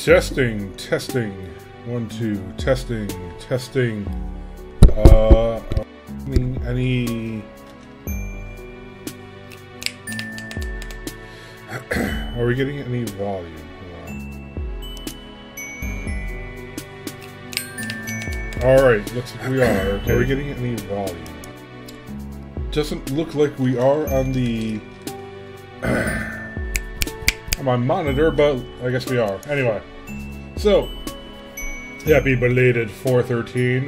Testing, testing. 1, 2, testing, testing. Any... Are we getting any volume? Alright, looks like we are. Okay. Are we getting any volume? Doesn't look like we are on the... on my monitor, but I guess we are. Anyway, so... Happy belated 413,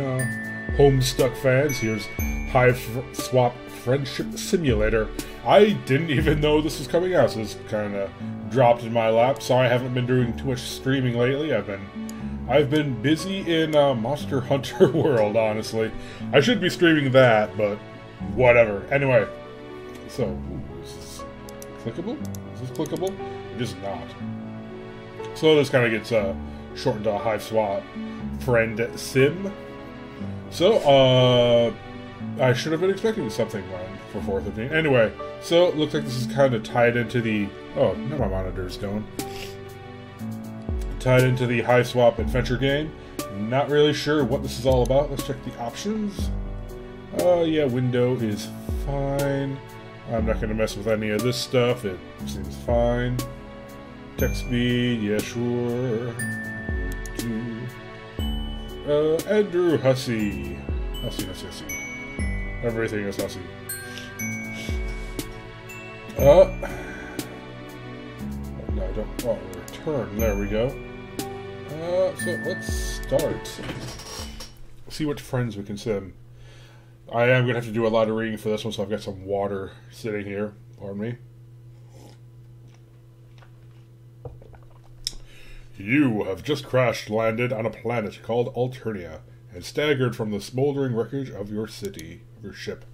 Homestuck fans. Here's Hiveswap Friendship Simulator. I didn't even know this was coming out, so this kind of dropped in my lap. So I haven't been doing too much streaming lately. I've been busy in Monster Hunter World, honestly. I should be streaming that, but whatever. Anyway, so is this clickable? Is this clickable? It is not. So this kind of gets shortened to Hiveswap Friendsim. So I should have been expecting something for 413. Anyway, so it looks like this is kind of tied into the... Oh, now my monitor's going. Tied into the Hiveswap adventure game. Not really sure what this is all about. Let's check the options. Yeah, window is fine. I'm not going to mess with any of this stuff. It seems fine. Text speed, yeah, sure. Andrew Hussie. Hussie. Everything is Hussie. No, I don't want to return. There we go. So let's start. See what friends we can sim. I am going to have to do a lot of reading for this one, so I've got some water sitting here. Pardon me. You have just crash-landed on a planet called Alternia and staggered from the smoldering wreckage of your city, of your ship.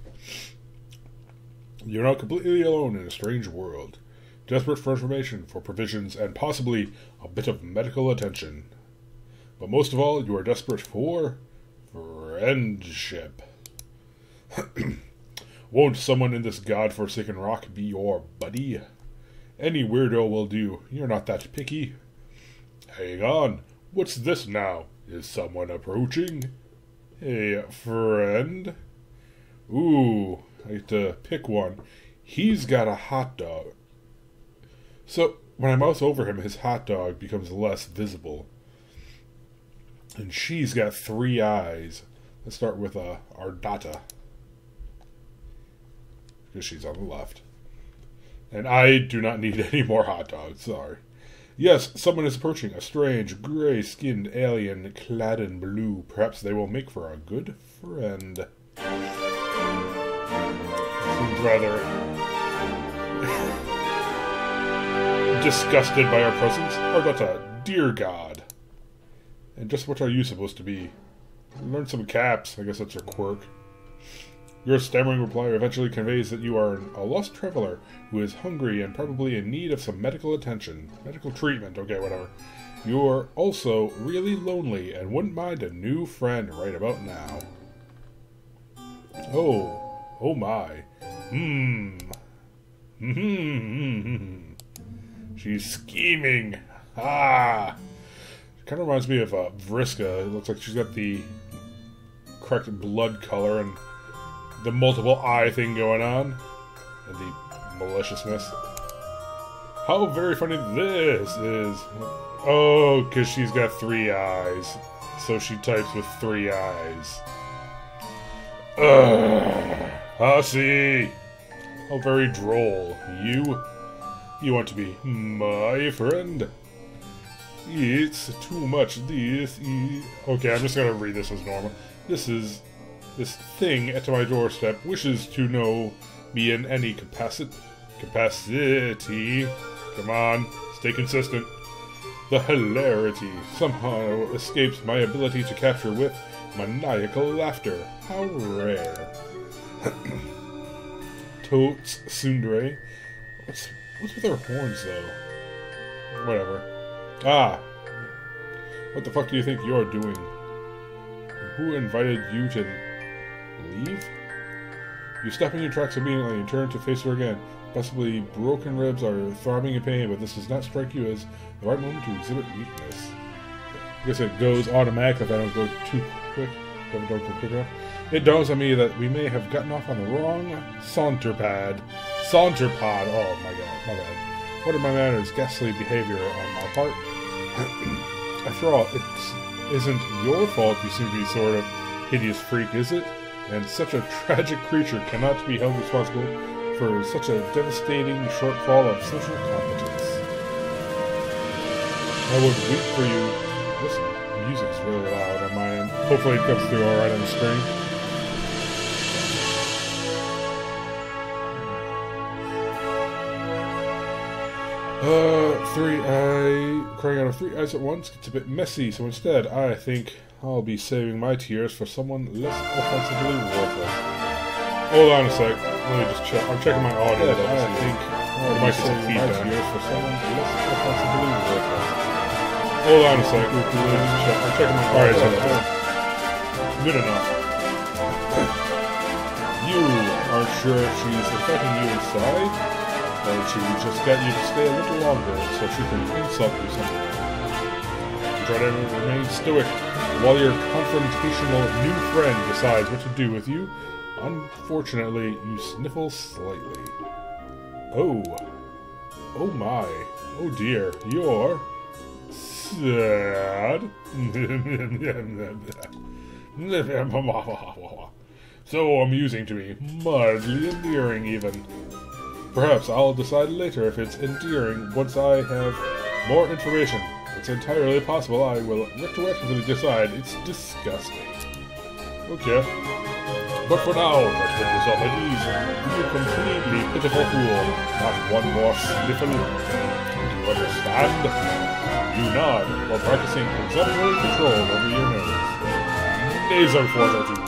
You're now completely alone in a strange world, desperate for information, for provisions, and possibly a bit of medical attention. But most of all, you are desperate for friendship. Won't someone in this god-forsaken rock be your buddy? Any weirdo will do. You're not that picky. Hang on. What's this now? Is someone approaching? Hey, friend? Ooh, I get to pick one. He's got a hot dog. So, when I mouse over him, his hot dog becomes less visible. And she's got 3 eyes. Let's start with Ardata. Because she's on the left. And I do not need any more hot dogs, sorry. Yes, someone is approaching. A strange, gray-skinned alien clad in blue. Perhaps they will make for a good friend. Seems rather disgusted by our presence. Ardata, dear God. And just what are you supposed to be? Learn some caps. I guess that's your quirk. Your stammering reply eventually conveys that you are a lost traveler who is hungry and probably in need of some medical attention. Medical treatment, okay, whatever. You're also really lonely and wouldn't mind a new friend right about now. Oh my. She's scheming. Ah! Kind of reminds me of Vriska. It looks like she's got the correct blood color and the multiple eye thing going on, and the maliciousness. How very funny this is. Oh, because she's got 3 eyes. So she types with 3 eyes. Hussie! How very droll. You want to be my friend? It's too much this. Okay, I'm just gonna read this as normal. This thing at my doorstep wishes to know me in any capacity. Come on, stay consistent. The hilarity somehow escapes my ability to capture with maniacal laughter. How rare. Totes Sundre. What's with their horns, though? Whatever. Ah! What the fuck do you think you're doing? Who invited you to leave? You stop in your tracks immediately and turn to face her again. Possibly broken ribs are throbbing in pain, but this does not strike you as the right moment to exhibit weakness. I guess it goes automatic if I don't go too quick. If I don't go quick enough. It dawns on me that we may have gotten off on the wrong saunterpod. Saunterpod. Oh my god, my bad. What are my manners? Ghastly behavior on my part. After all, it isn't your fault you seem to be sort of hideous freak, is it? And such a tragic creature cannot be held responsible for such a devastating shortfall of social competence. I would weep for you. Listen, the music's really loud on my end. Hopefully it comes through alright on the screen. Crying out of 3 eyes at once gets a bit messy, so instead I think I'll be saving my tears for someone less offensively worthless. Hold on a sec. Let me just check. I'm checking my audio. I think I'll be saving my tears for someone less offensively worthless. Hold on a sec. Let me just check. I'm checking my audio. Good enough. You aren't sure if she's affecting you inside? Or she just got you to stay a little longer so she can insult you somehow. You try to remain stoic while your confrontational new friend decides what to do with you. Unfortunately, you sniffle slightly. Oh. Oh my. Oh dear. You're sad. So amusing to me. Mildly endearing even. Perhaps I'll decide later if it's endearing once I have more information. It's entirely possible I will retroactively decide it's disgusting. Okay. But for now, let's put yourself at ease. You completely pitiful fool. Not one more sniffle. Do you understand? You nod while practicing exemplary control over your nose. Nasal fortitude.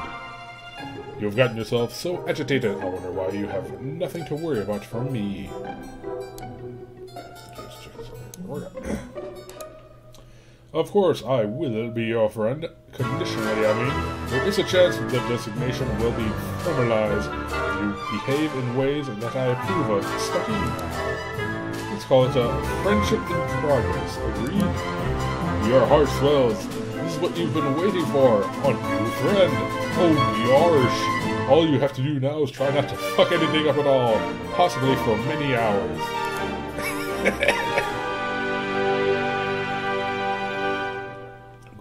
You've gotten yourself so agitated, I wonder why you have nothing to worry about from me. Just check something. Of course, I will be your friend. Conditionally, I mean. There is a chance that the designation will be formalized if you behave in ways that I approve of. Stucky. Let's call it a friendship in progress. Agreed? Your heart swells. This is what you've been waiting for. A new friend. Oh, yarsh. All you have to do now is try not to fuck anything up at all. Possibly for many hours.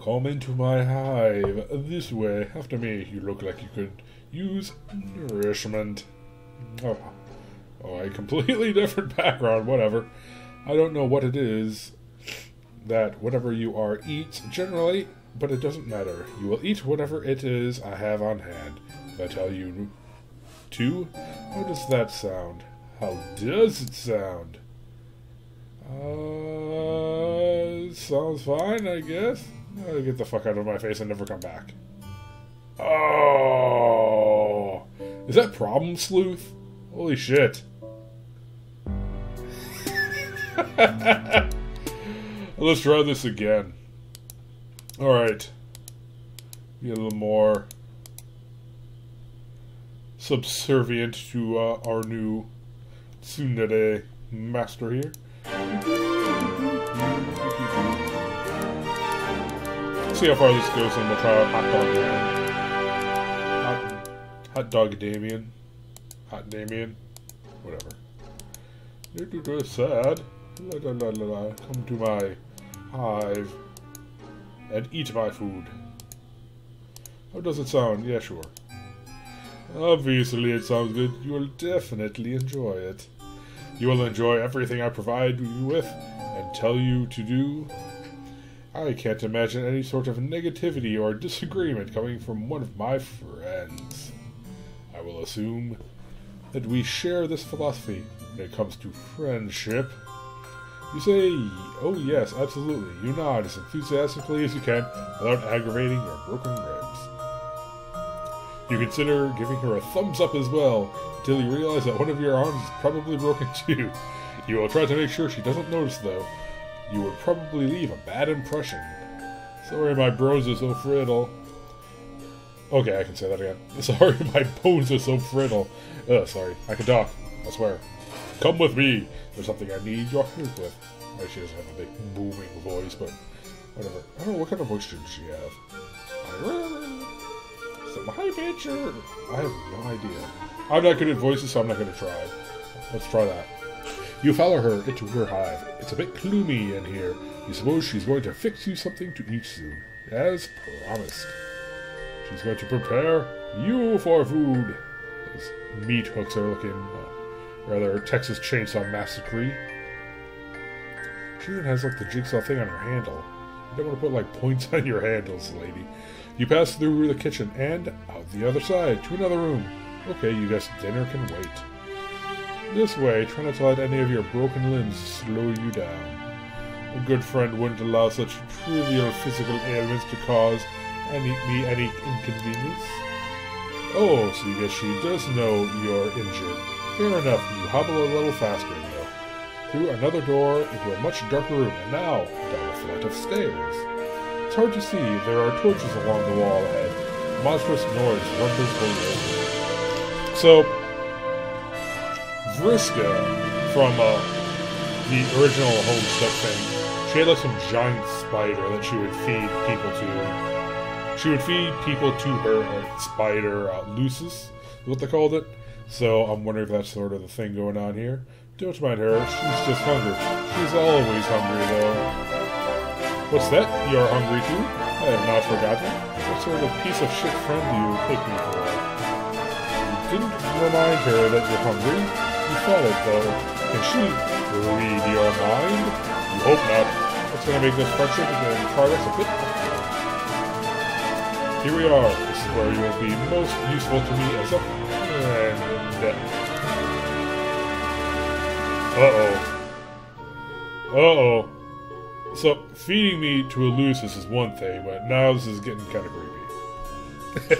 Come into my hive. This way. After me. You look like you could use nourishment. Oh, a completely different background. Whatever. I don't know what it is that whatever you are eats generally, but it doesn't matter. You will eat whatever it is I have on hand. If I tell you to, how does that sound? How does it sound? Sounds fine, I guess. I'll get the fuck out of my face and never come back. Oh, is that Problem Sleuth? Holy shit. Let's try this again. Alright. Be a little more subservient to our new tsundere master here. See how far this goes, and we'll try out Hot Dog Man. Hot Dog Damien. Hot Damien. Whatever. You're sad. La, la, la, la, la. Come to my hive and eat my food. How does it sound? Yeah, sure. Obviously it sounds good. You will definitely enjoy it. You will enjoy everything I provide you with and tell you to do. I can't imagine any sort of negativity or disagreement coming from one of my friends. I will assume that we share this philosophy when it comes to friendship. You say, oh yes, absolutely. You nod as enthusiastically as you can without aggravating your broken ribs. You consider giving her a thumbs up as well, until you realize that one of your arms is probably broken too. You will try to make sure she doesn't notice though. You would probably leave a bad impression. Sorry my bones are so brittle. Okay, I can say that again. Sorry my bones are so brittle. Sorry, I can talk. I swear. Come with me. There's something I need your help with. She doesn't have a big booming voice, but whatever. I don't know, what kind of voice should she have? My picture. I have no idea. I'm not good at voices, so I'm not going to try. Let's try that. You follow her into her hive. It's a bit gloomy in here. You suppose she's going to fix you something to eat soon. As promised. She's going to prepare you for food. Those meat hooks are looking rather Texas Chainsaw Massacre. She even has like the jigsaw thing on her handle. You don't want to put like points on your handles, lady. You pass through the kitchen and out the other side to another room. Okay, you guess dinner can wait. This way, try not to let any of your broken limbs slow you down. A good friend wouldn't allow such trivial physical ailments to cause me any inconvenience. Oh, so you guess she does know you're injured. Fair enough, you hobble a little faster, though. Through another door into a much darker room, and now down a flight of stairs. It's hard to see, there are torches along the wall ahead. A monstrous noise rumbles below. So, Vriska, from the original Homestuck thing, she had like some giant spider that she would feed people to. She would feed people to her spider, Lucis, is what they called it. So I'm wondering if that's sort of the thing going on here. Don't mind her, she's just hungry. She's always hungry, though. What's that? You're hungry too? I have not forgotten. What sort of piece of shit friend do you take me for? You didn't remind her that you're hungry. You thought it, though. Can she read your mind? You hope not. That's going to make this friendship and progress a bit awkward. Here we are. This is where you will be most useful to me as a friend. Uh-oh. So, feeding me to a Lucis is one thing, but now this is getting kind of creepy.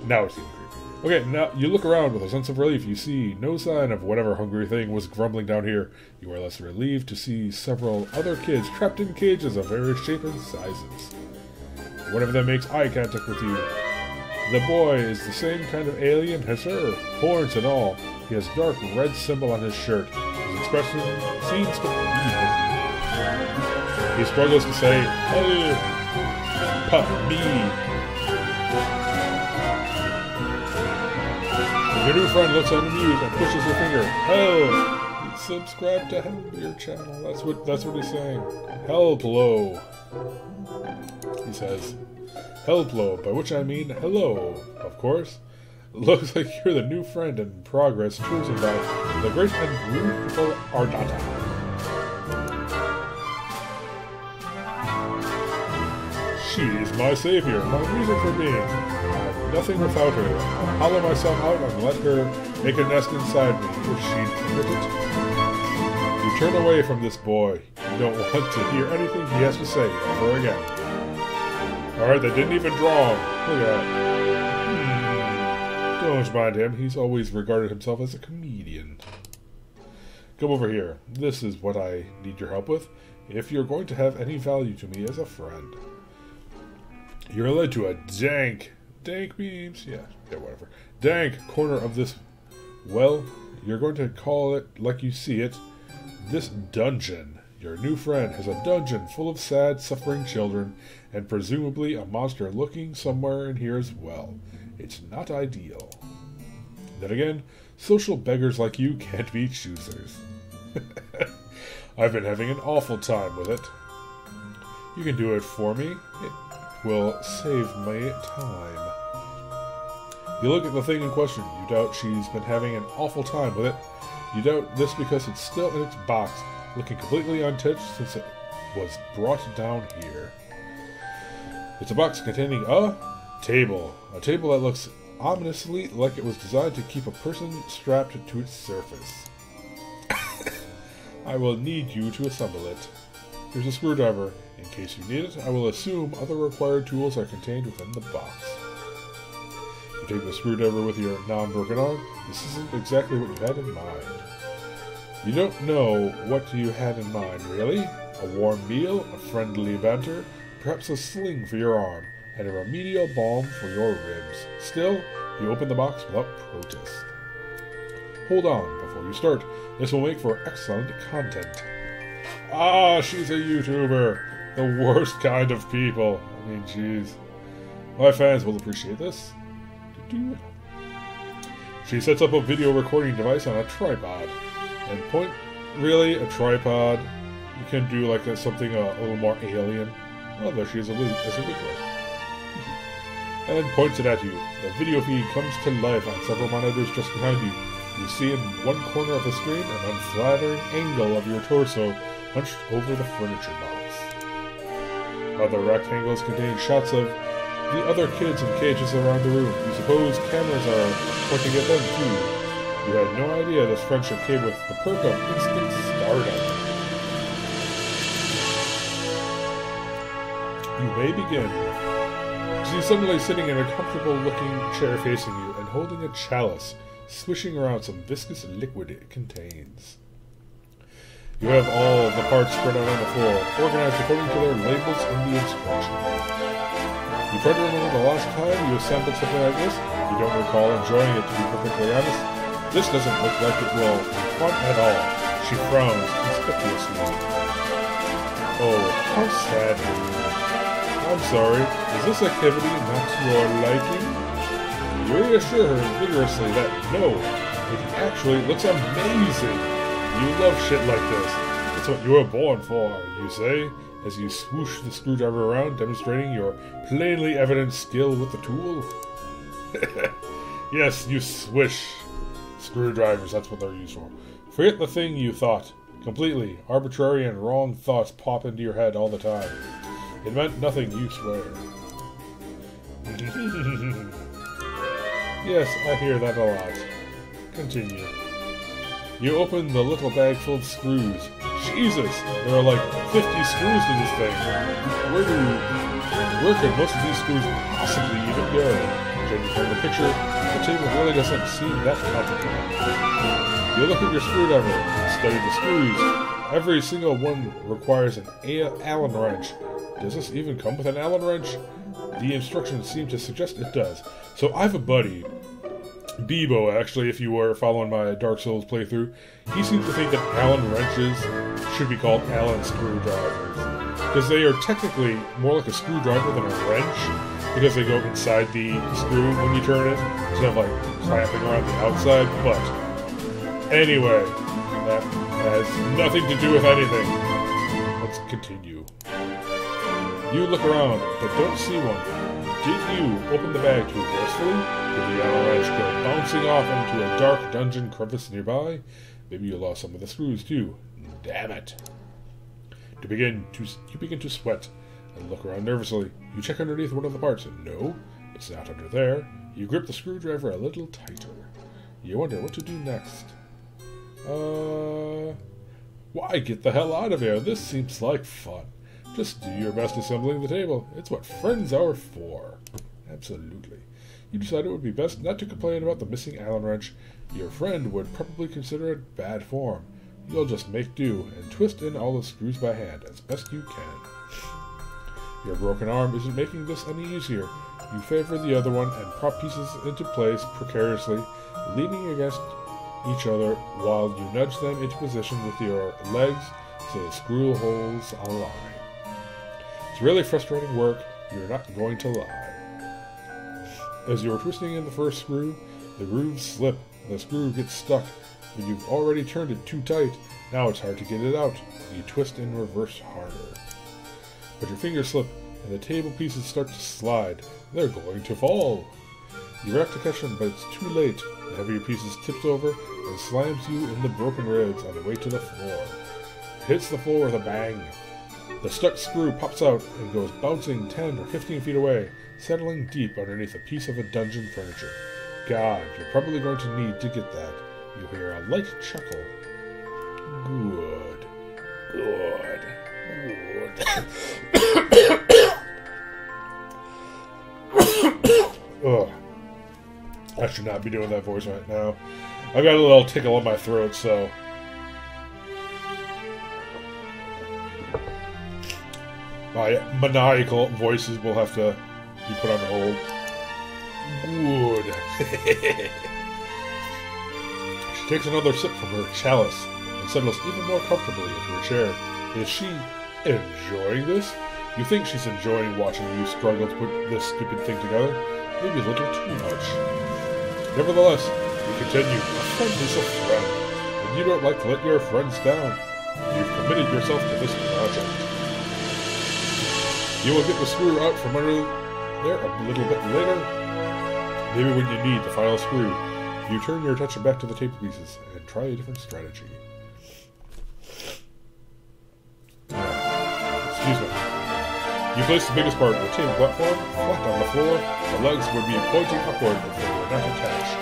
Now it's getting creepy. Okay, now you look around with a sense of relief. You see no sign of whatever hungry thing was grumbling down here. You are less relieved to see several other kids trapped in cages of various shapes and sizes. One of them makes eye contact with you. The boy is the same kind of alien as her, horns and all. He has a dark red symbol on his shirt. His expression seems to be with you. He struggles to say, "Hey, pup me." Your new friend looks unamused and pushes her finger. Hell, subscribe to your channel. That's what he's saying. Hello, he says. Hello, by which I mean hello, of course. Looks like you're the new friend in progress chosen by the great and beautiful Ardata. She's my savior, my reason for being. I have nothing without her. I'll hollow myself out and let her make a nest inside me if she'd permit it. You turn away from this boy. You don't want to hear anything he has to say ever again. Alright, they didn't even draw him. Look at that. Don't mind him. He's always regarded himself as a comedian. Come over here. This is what I need your help with. If you're going to have any value to me as a friend. You're led to a dank memes? Yeah, whatever. Dank corner of this, well, you're going to call it like you see it, this dungeon. Your new friend has a dungeon full of sad, suffering children, and presumably a monster lurking somewhere in here as well. It's not ideal. Then again, social beggars like you can't be choosers. I've been having an awful time with it. You can do it for me. It will save me time. You look at the thing in question. You doubt she's been having an awful time with it. You doubt this because it's still in its box, looking completely untouched since it was brought down here. It's a box containing a table. A table that looks ominously like it was designed to keep a person strapped to its surface. I will need you to assemble it. Here's a screwdriver. In case you need it, I will assume other required tools are contained within the box. You take the screwdriver with your non-broken arm. This isn't exactly what you had in mind. You don't know what you had in mind, really? A warm meal, a friendly banter, perhaps a sling for your arm, and a remedial balm for your ribs. Still, you open the box without protest. Hold on, before before you start. This will make for excellent content. Ah, she's a YouTuber. The worst kind of people. I mean, jeez. My fans will appreciate this. She sets up a video recording device on a tripod. And point, really, a tripod? You can do like something a little more alien. Oh, there she is as a wiggler. And then points it at you. The video feed comes to life on several monitors just behind you. You see in one corner of the screen an unflattering angle of your torso hunched over the furniture box. Other rectangles contain shots of the other kids in cages around the room. You suppose cameras are pointing at them too. You had no idea this friendship came with the perk of instant stardom. You may begin. She's suddenly sitting in a comfortable-looking chair facing you and holding a chalice, swishing around some viscous liquid it contains. You have all the parts spread out on the floor, organized according to their labels in the instructions. You try to remember the last time you assembled something like this. You don't recall enjoying it, to be perfectly honest. This doesn't look like it will be fun at all. She frowns conspicuously. Oh, how sad. I'm sorry. Is this activity not to your liking? You reassure her vigorously that no, it actually looks amazing. You love shit like this. It's what you were born for, you say, as you swoosh the screwdriver around, demonstrating your plainly evident skill with the tool. Yes, you swish. Screwdrivers, that's what they're used for. Forget the thing you thought. Completely arbitrary and wrong thoughts pop into your head all the time. It meant nothing, you swear. Yes, I hear that a lot. Continue. You open the little bag full of screws. Jesus! There are like 50 screws to this thing. Where could most of these screws possibly even go? Judging from the picture, the table really doesn't seem that complicated. You look at your screwdriver and study the screws. Every single one requires an Allen wrench. Does this even come with an Allen wrench? The instructions seem to suggest it does. So I have a buddy, Bebo, actually, if you were following my Dark Souls playthrough, he seems to think that Allen wrenches should be called Allen screwdrivers. Because they are technically more like a screwdriver than a wrench, because they go inside the screw when you turn it, instead of like clamping around the outside. But anyway, that has nothing to do with anything. Let's continue. You look around, but don't see one. Did you open the bag too forcefully? Did the Allen wrench go bouncing off into a dark dungeon crevice nearby? Maybe you lost some of the screws too. Damn it. You begin to sweat and look around nervously. You check underneath one of the parts and no, it's not under there. You grip the screwdriver a little tighter. You wonder what to do next. Why, get the hell out of here. This seems like fun. Just do your best assembling the table. It's what friends are for. Absolutely. You decide it would be best not to complain about the missing Allen wrench. Your friend would probably consider it bad form. You'll just make do and twist in all the screws by hand as best you can. Your broken arm isn't making this any easier. You favor the other one and prop pieces into place precariously, leaning against each other while you nudge them into position with your legs so the screw holes align. It's really frustrating work, you're not going to lie. As you are twisting in the first screw, the grooves slip and the screw gets stuck, but you've already turned it too tight. Now it's hard to get it out. You twist in reverse harder. But your fingers slip and the table pieces start to slide. They're going to fall. You rack to catch them, but it's too late. The heavier pieces tips over and slams you in the broken ribs on the way to the floor. It hits the floor with a bang. The stuck screw pops out and goes bouncing 10 or 15 feet away, settling deep underneath a piece of a dungeon furniture. God, you're probably going to need to get that. You hear a light chuckle. Good. Good. Ugh. I should not be doing that voice right now. I've got a little tickle in my throat, so... my maniacal voices will have to be put on hold. Good. takes another sip from her chalice and settles even more comfortably into her chair. Is she enjoying this? You think she's enjoying watching you struggle to put this stupid thing together? Maybe a little too much. Nevertheless, you continue. A friend is a friend, and you don't like to let your friends down. You've committed yourself to this project. You will get the screw out from under there a little bit later. Maybe when you need the final screw, you turn your attention back to the table pieces and try a different strategy. Excuse me. You place the biggest part of the table platform flat on the floor. The legs would be pointing upward if they were not attached.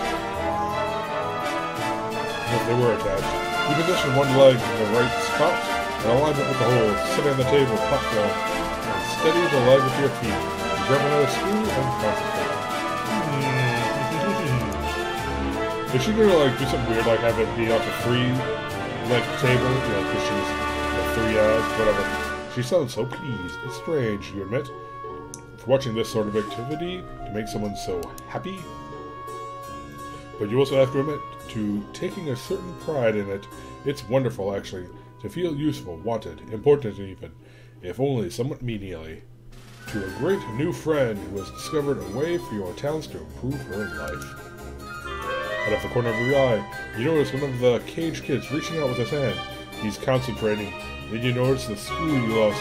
If they were attached, you position one leg in the right spot in alignment with the hole, sit on the table platform, and steady the leg with your feet. You grab another screw and concentrate. Is she gonna like do something weird, like have it be like a free like table, you know, because she's free ads, whatever? She sounds so pleased. It's strange, you admit, for watching this sort of activity to make someone so happy. But you also have to admit to taking a certain pride in it. It's wonderful, actually, to feel useful, wanted, important even, if only somewhat menially, to a great new friend who has discovered a way for your talents to improve her life. Out of the corner of your eye, you notice one of the cage kids reaching out with his hand. He's concentrating. Then you notice the screw you lost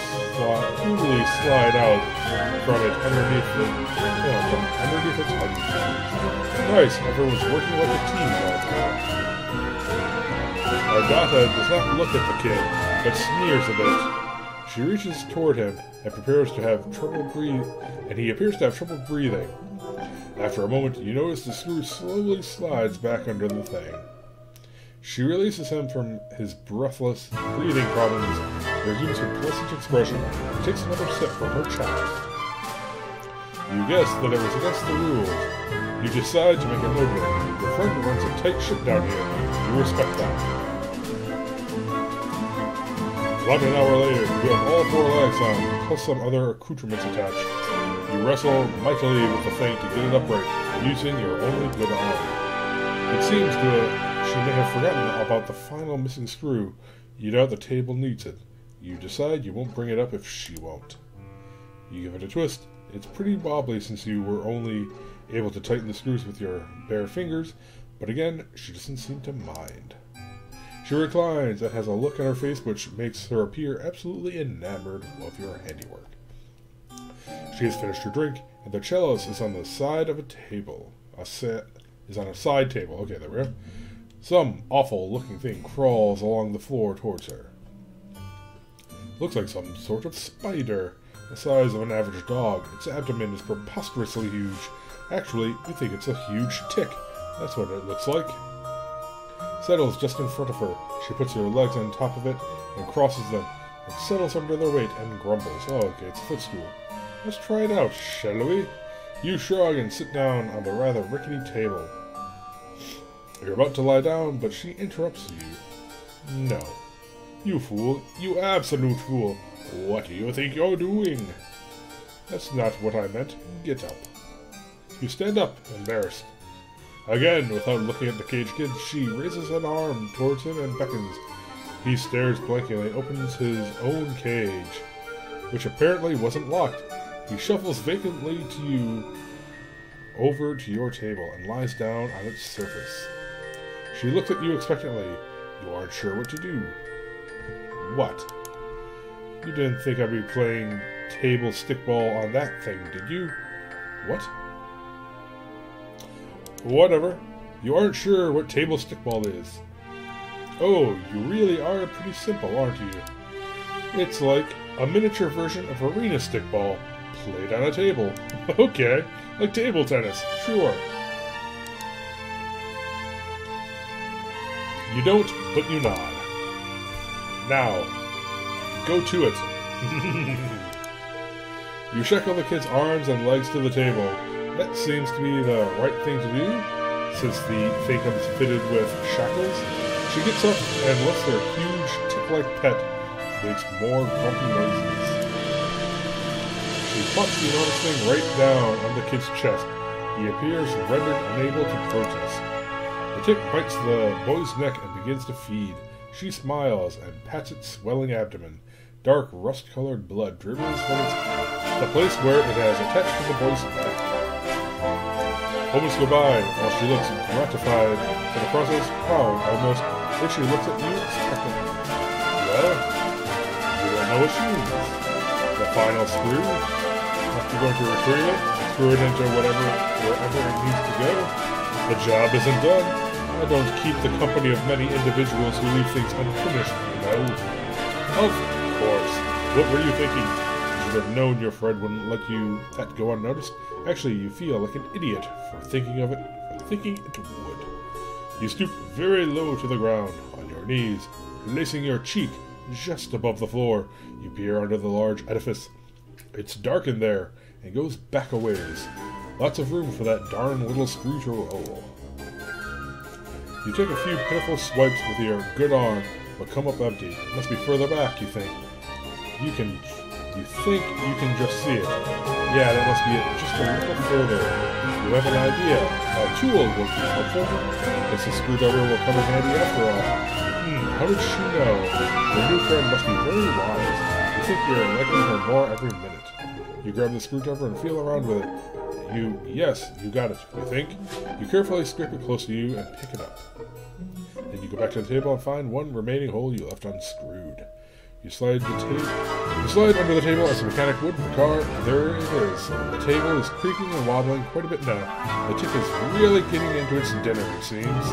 coolly slide out from it underneath its head. Nice, everyone's working like a team all the time. Agatha does not look at the kid, but sneers a bit. She reaches toward him and prepares to have trouble breathing, and he appears to have trouble breathing. After a moment, you notice the screw slowly slides back under the thing. She releases him from his breathless breathing problems, resumes her pleasant expression, and takes another sip from her chalice. You guess that it was against the rules. You decide to make a note of it. Your friend runs a tight ship down here. You respect that. About an hour later, you have all four legs on, plus some other accoutrements attached. You wrestle mightily with the thing to get it upright, using your only good arm. It seems she may have forgotten about the final missing screw. You doubt the table needs it. You decide you won't bring it up if she won't. You give it a twist. It's pretty wobbly since you were only able to tighten the screws with your bare fingers, but again, she doesn't seem to mind. She reclines and has a look on her face which makes her appear absolutely enamored of your handiwork. She has finished her drink, and the chalice is on the side of a table. Is on a side table. Okay, there we go. Some awful-looking thing crawls along the floor towards her. Looks like some sort of spider, the size of an average dog. Its abdomen is preposterously huge. Actually, you think it's a huge tick. That's what it looks like. Settles just in front of her. She puts her legs on top of it and crosses them, and settles under their weight and grumbles. Oh, okay, it's a footstool. Let's try it out, shall we? You shrug and sit down on the rather rickety table. You're about to lie down, but she interrupts you. No. You fool. You absolute fool. What do you think you're doing? That's not what I meant. Get up. You stand up, embarrassed. Again, without looking at the cage kid, she raises an arm towards him and beckons. He stares blankly and opens his own cage, which apparently wasn't locked. He shuffles vacantly to you over to your table and lies down on its surface. She looks at you expectantly. You aren't sure what to do. What? You didn't think I'd be playing table stickball on that thing, did you? What? Whatever. You aren't sure what table stickball is. Oh, you really are pretty simple, aren't you? It's like a miniature version of arena stickball, played on a table. Okay, like table tennis, sure. You don't, but you nod. Now, go to it. You shackle the kid's arms and legs to the table. That seems to be the right thing to do, since the thing comes fitted with shackles. She gets up and lifts her huge tick-like pet, makes more grumpy noises. She plops the enormous thing right down on the kid's chest. He appears rendered unable to protest. The tick bites the boy's neck and begins to feed. She smiles and pats its swelling abdomen. Dark, rust-colored blood dribbles from the place where it has attached to the boy's neck. Moments go by while she looks gratified for the process, proud almost. Then she looks at you expectantly. Well, you don't know what she means. The final screw? After going to retrieve it, screw it into wherever it needs to go. The job isn't done. I don't keep the company of many individuals who leave things unfinished, you know. Of course. What were you thinking? You should have known your friend wouldn't let that go unnoticed. Actually, you feel like an idiot for thinking it would. You stoop very low to the ground, on your knees, placing your cheek just above the floor. You peer under the large edifice. It's dark in there, and goes back a ways. Lots of room for that darn little screw to roll. You take a few pitiful swipes with your good arm, but come up empty. It must be further back, you think. You think you can just see it. Yeah, that must be it, just a little further. You have an idea. A tool will be helpful. Guess a screwdriver will come in handy after all. How did she know? Your new friend must be very wise. You think you're liking her more every minute. You grab the screwdriver and feel around with it. Yes, you got it, you think? You carefully scrape it close to you and pick it up. Then you go back to the table and find one remaining hole you left unscrewed. You slide under the table as the mechanic would for a car. There it is. The table is creaking and wobbling quite a bit now. The tick is really getting into its dinner, it seems.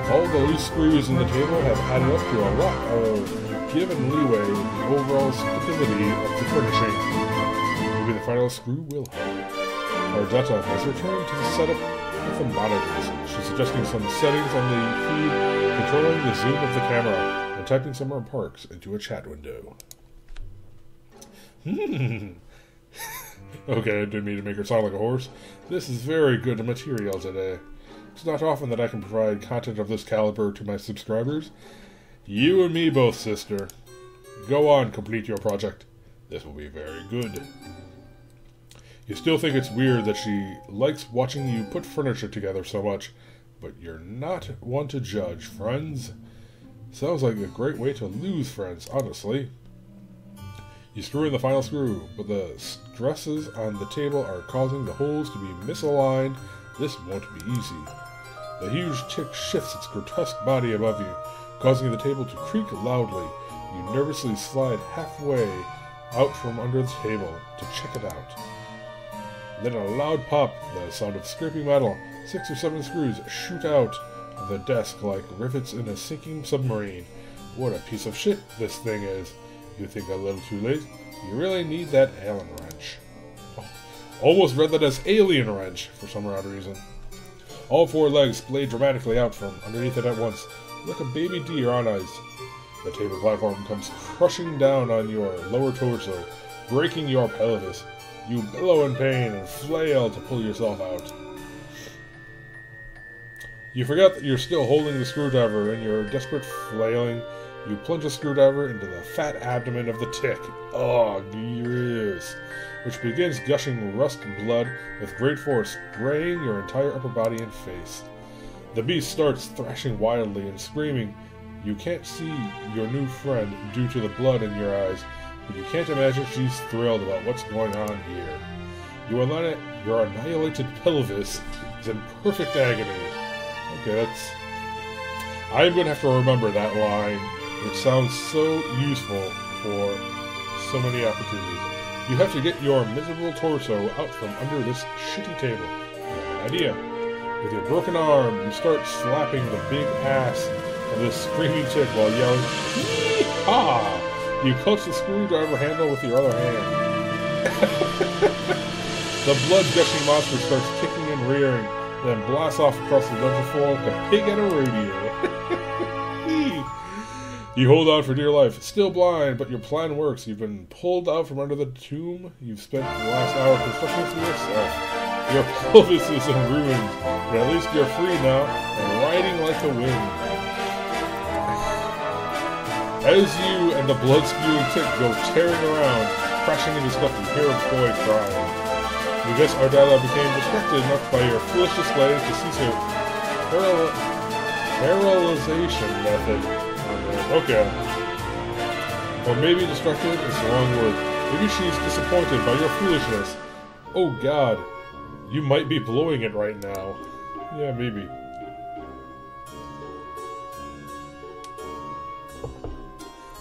All the loose screws in the table have added up to a lot of given leeway in the overall stability of the furnishing. Maybe the final screw will help. Ardetta has returned to the setup with the monitors. She's adjusting some settings on the feed, controlling the zoom of the camera, and typing some remarks into a chat window. Okay, I didn't mean to make her sound like a horse. This is very good material today. It's not often that I can provide content of this caliber to my subscribers. You and me both, sister. Go on, complete your project. This will be very good. You still think it's weird that she likes watching you put furniture together so much, but you're not one to judge, friends. Sounds like a great way to lose friends, honestly. You screw in the final screw, but the stresses on the table are causing the holes to be misaligned. This won't be easy. The huge tick shifts its grotesque body above you, causing the table to creak loudly. You nervously slide halfway out from under the table to check it out. Then a loud pop, the sound of scraping metal. 6 or 7 screws shoot out of the desk like rivets in a sinking submarine. What a piece of shit this thing is. You think a little too late? You really need that Allen wrench. Almost read that as alien wrench for some odd reason. All 4 legs splay dramatically out from underneath it at once, like a baby deer on ice. The table platform comes crushing down on your lower torso, breaking your pelvis. You bellow in pain and flail to pull yourself out. You forget that you're still holding the screwdriver. In your desperate flailing, you plunge a screwdriver into the fat abdomen of the tick. Oh, yes. Which begins gushing rust blood with great force, spraying your entire upper body and face. The beast starts thrashing wildly and screaming. You can't see your new friend due to the blood in your eyes, but you can't imagine she's thrilled about what's going on here. Your annihilated pelvis is in perfect agony. Okay, I'm going to have to remember that line. It sounds so useful for so many opportunities. You have to get your miserable torso out from under this shitty table. You have an idea. With your broken arm, you start slapping the big ass of this screaming tick while yelling, "Yee-haw!" You clutch the screwdriver handle with your other hand. The blood-gushing monster starts kicking and rearing, then blasts off across the dungeon floor like a pig at a rodeo. You hold on for dear life, still blind, but your plan works. You've been pulled out from under the tomb you've spent the last hour constructing for yourself. Your pelvis is in ruins, but at least you're free now and riding like the wind. As you and the blood-spewing tick go tearing around, crashing into stuff, you hear a boy crying. You guess Ardella became distracted enough by your foolish display to cease her Paralyzation method. Okay. Or maybe destructive is the wrong word. Maybe she's disappointed by your foolishness. Oh god. You might be blowing it right now. Yeah, maybe.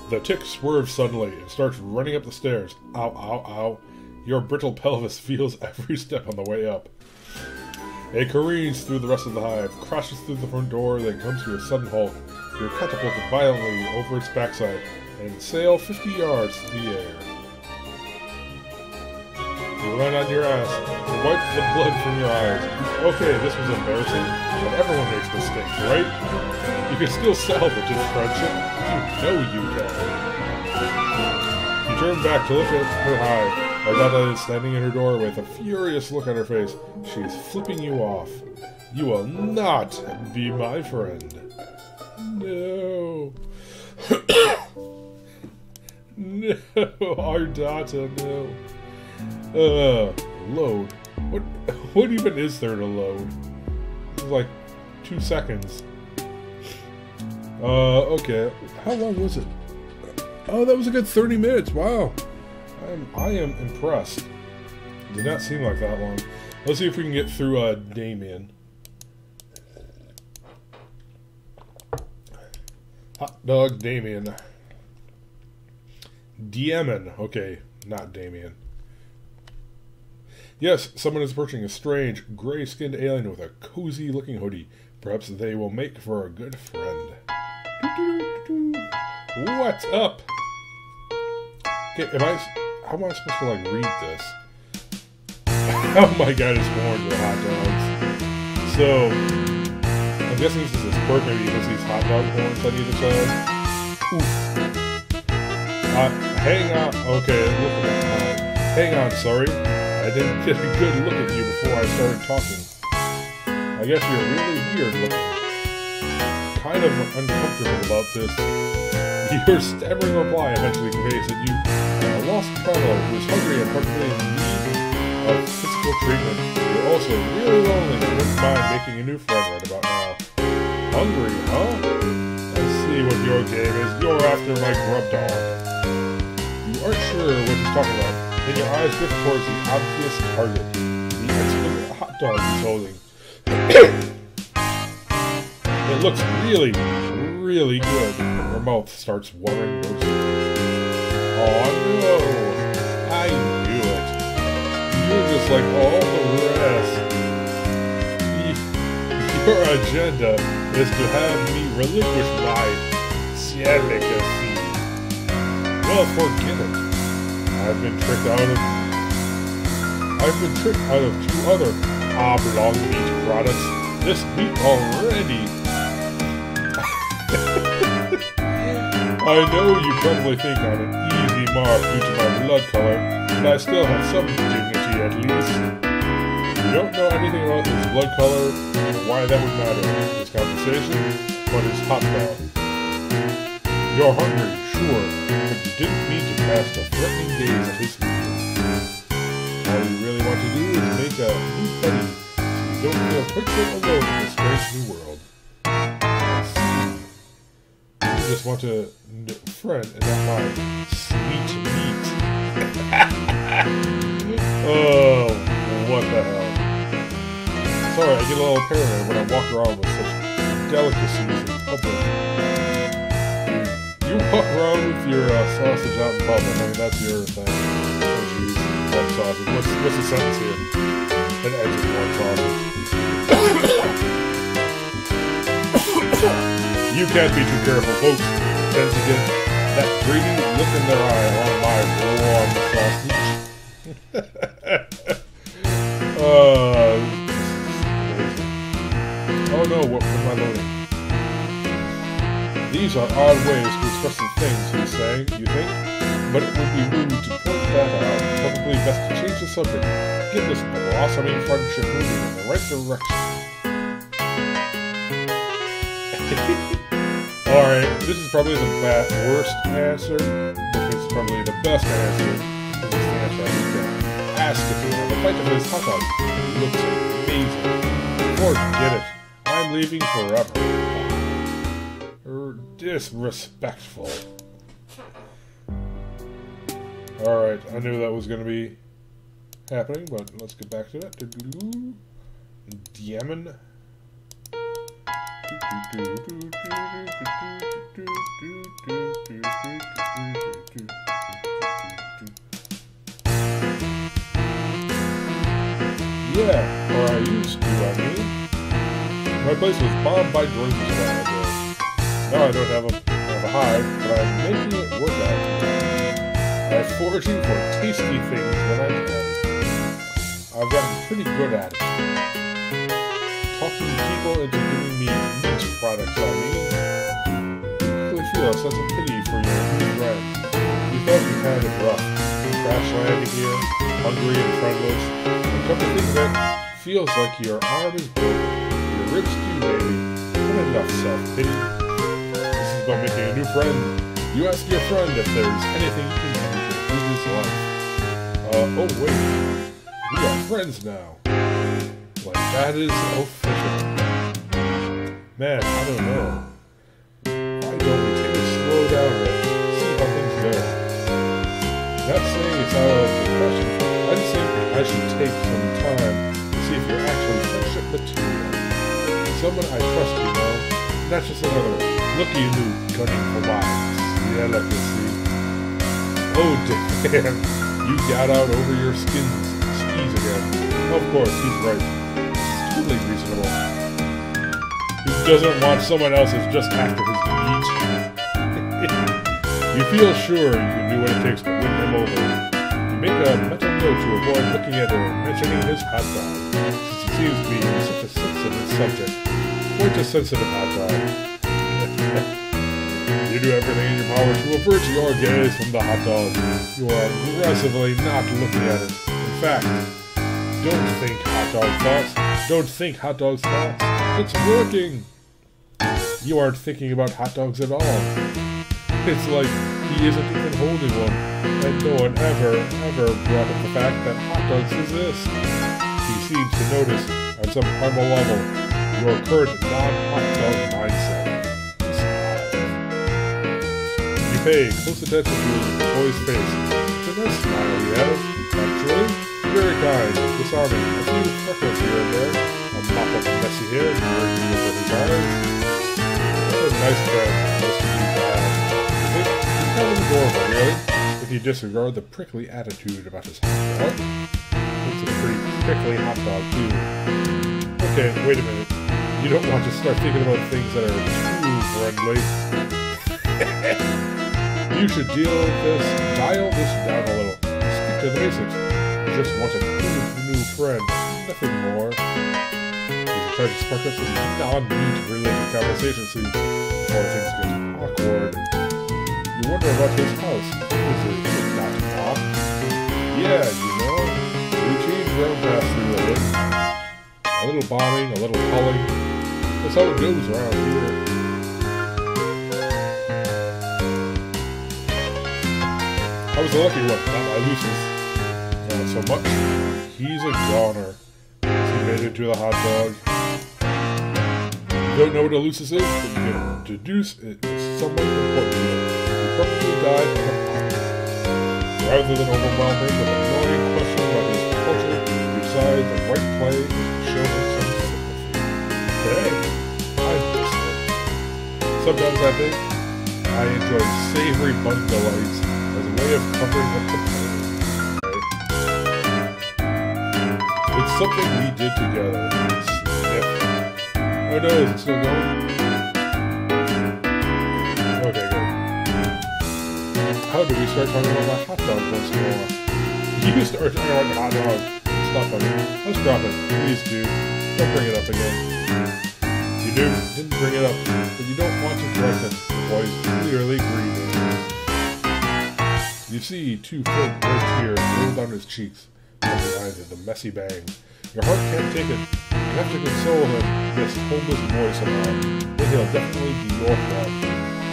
The tick swerves suddenly and starts running up the stairs. Ow, ow, ow. Your brittle pelvis feels every step on the way up. It careens through the rest of the hive, crashes through the front door, then comes to a sudden halt. You're catapulted violently over its backside and sail 50 yards through the air. You land on your ass and wipe the blood from your eyes. Okay, this was embarrassing, but everyone makes mistakes, right? You can still salvage its friendship. You know you can. You turn back to look at her hive. Ardata is standing in her door with a furious look on her face. She is flipping you off. You will not be my friend. No. No, Ardata, no. Load. What even is there to load? It's like 2 seconds. Okay. How long was it? Oh, that was a good 30 minutes. Wow. I am impressed. Did not seem like that long. Let's see if we can get through Damien. Hot dog Damien. Diemen. Okay, not Damien. Yes, someone is approaching a strange, gray-skinned alien with a cozy-looking hoodie. Perhaps they will make for a good friend. What's up? Okay, how am I supposed to, like, read this? Oh my god, it's horns with hot dogs. So, I'm guessing this is his quirk, maybe he has these hot dog horns on either side. Oof. Hang on. Okay, look at that. Hang on, sorry. I didn't get a good look at you before I started talking. I guess you're really weird looking. Kind of uncomfortable about this. Your stammering reply eventually conveys that you are a lost traveler who is hungry and probably in need of physical treatment. You're also really lonely and wouldn't mind making a new friend right about now. Hungry, huh? I see what your game is. You're after my grub dog. You aren't sure what he's talking about. Then your eyes drift towards the obvious target, the exquisite hot dog he's holding. It looks really, really good. Her mouth starts watering roses. Oh no! I knew it. You're just like all the rest. Your agenda is to have me relinquish my delicacy. Well, forget it. I've been tricked out of 2 other oblong meat products this week already. I know you probably think I'm an easy mark due to my blood color, but I still have some dignity at least. You don't know anything about his blood color and why that would matter in this conversation, but his hot dog. You're hungry, sure, but you didn't mean to cast a threatening gaze at his food. All you really want to do is make a new buddy so you don't feel quite so alone in this strange new world. You just want a friend and not my sweet meat. Oh, what the hell. Sorry, I get a little paranoid when I walk around with such delicacies in public. You walk around with your sausage out in public. I mean, that's your thing. Oh, jeez. Pork sausage. What's the sentence here? An edge of pork sausage. You can't be too careful, folks. Tend to get that greedy look in their eye on my warm sausage. Oh no, what am I loading? These are odd ways to express the things he's saying, you think? But it would be rude to point that out. Probably best to change the subject. Get this blossoming friendship moving in the right direction. Alright, this is probably the worst answer, but it's probably the best answer. This is the answer I would get. Ask if you have a bite of his hot dog. It looks amazing. Forget it. I'm I'm leaving forever. Disrespectful. Alright, I knew that was going to be happening, but let's get back to that. Diamond. Yeah, or I used to, I mean. My place was bombed by drones a while ago. Now I don't have a hive, but I'm making it work out. I'm foraging for tasty things when I can. I've gotten pretty good at it. Talking people into giving me meat products, I mean. I really feel a sense of pity for your new friends. You thought you kind of rough. Crash landing here, hungry and friendless. And come to think of it, feels like your arm is broken. Your ribs too, baby. But enough self-pity. This is about making a new friend. You ask your friend if there's anything you can do to improve his life. Oh wait. We are friends now. Like, that is official. Man, I don't know. Why don't we take it slow down and see how things go? Not saying it's out of the question. I just think I should take some time to see if you're actually friendship material. Someone I trust, you know. Not just another looky-loo gunning for lives. Yeah, let me see. Oh, damn. You got out over your skis again. Of course, he's right. It's totally reasonable. He doesn't want someone else's just after his meat. You feel sure you can do what it takes to win him over. You make a mental note to avoid looking at him and mentioning his hot dog, since he seems to be such a sensitive subject. Quite a sensitive hot dog. You do everything in your power to avert your gaze from the hot dog. You are aggressively not looking at it. In fact, don't think hot dog thoughts. Don't think hot dog's thoughts. It's working. You aren't thinking about hot dogs at all. It's like he isn't even holding one, and no one ever brought up the fact that hot dogs exist. He seems to notice, on some primal level, your current non-hot dog mindset. He smiles. You pay close attention to the boy's face. It's a nice smile he has, actually. Very kind, disarming, a few freckles here and there, a mop of messy hair working over his eyes. What a nice man must be bad. He's kind of adorable, really, if you disregard the prickly attitude about his hot dog. It's a pretty prickly hot dog, too. Okay, wait a minute. You don't want to start thinking about things that are too friendly. You should dial this down a little. Stick to the basics. You just want a cool new friend, nothing more. You should try to spark up some non-meat related conversations before things get awkward. You wonder about his house. Is it not off? Yeah, you know, routine ground pass through the hood. A little bombing, a little culling. That's how it goes around here. I was a lucky one, not my Lucis. Not so much. He's a goner. He made it to the hot dog. You don't know what a Lucis is, but you can deduce it is someone important to you. Who probably died in a pot. Rather than overwhelming with annoying questions about his culture, you decide the right play is to show him some sympathy. Hey, I'm listening. Sometimes I think I enjoy savory bun delights as a way of covering up the pain. Okay? It's something we did together. Sniff. Oh no, is it still going? Okay, good. How do we start talking about my hot dog once in a while? You start talking about the hot dog. Stop on it. Let's drop it. Please, dude. Don't bring it up again. You didn't bring it up, but you don't want to correct him. The boy's clearly grieving. You see 2 full red tears roll down his cheeks, and behind it, the messy bang. Your heart can't take it. You have to console him, this homeless boy somehow. Then he'll definitely be your friend.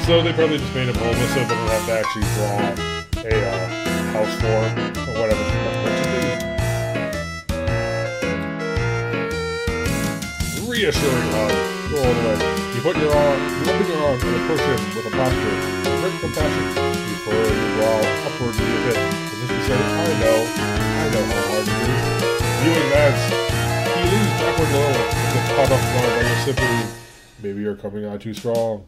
So they probably just made him homeless so they don't have to actually draw a house for him, or whatever you want to do. Reassuring hug. all the way. You open your arm and approach him with a posture of great compassion. You furrow your brow upward a bit, as if to say, I know how hard it is. You advance. He leans backward a little, as if caught off guard by your sympathy. Maybe you're coming on too strong.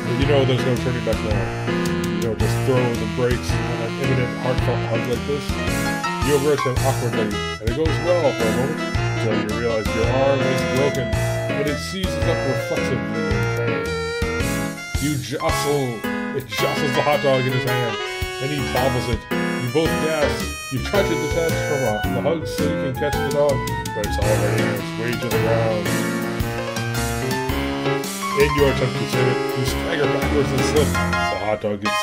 But you know there's no turning back now. You don't just throw the brakes on an imminent, heartfelt hug like this. You approach him awkwardly, and it goes well for a moment, until you realize your arm is broken, and it seizes up reflexively in pain. It jostles the hot dog in his hand, and he bobbles it. You both gasp. You try to detach from the hug so you can catch the dog, but it's already on its way to the ground. In your attempt to save it, you stagger backwards and slip. The hot dog gets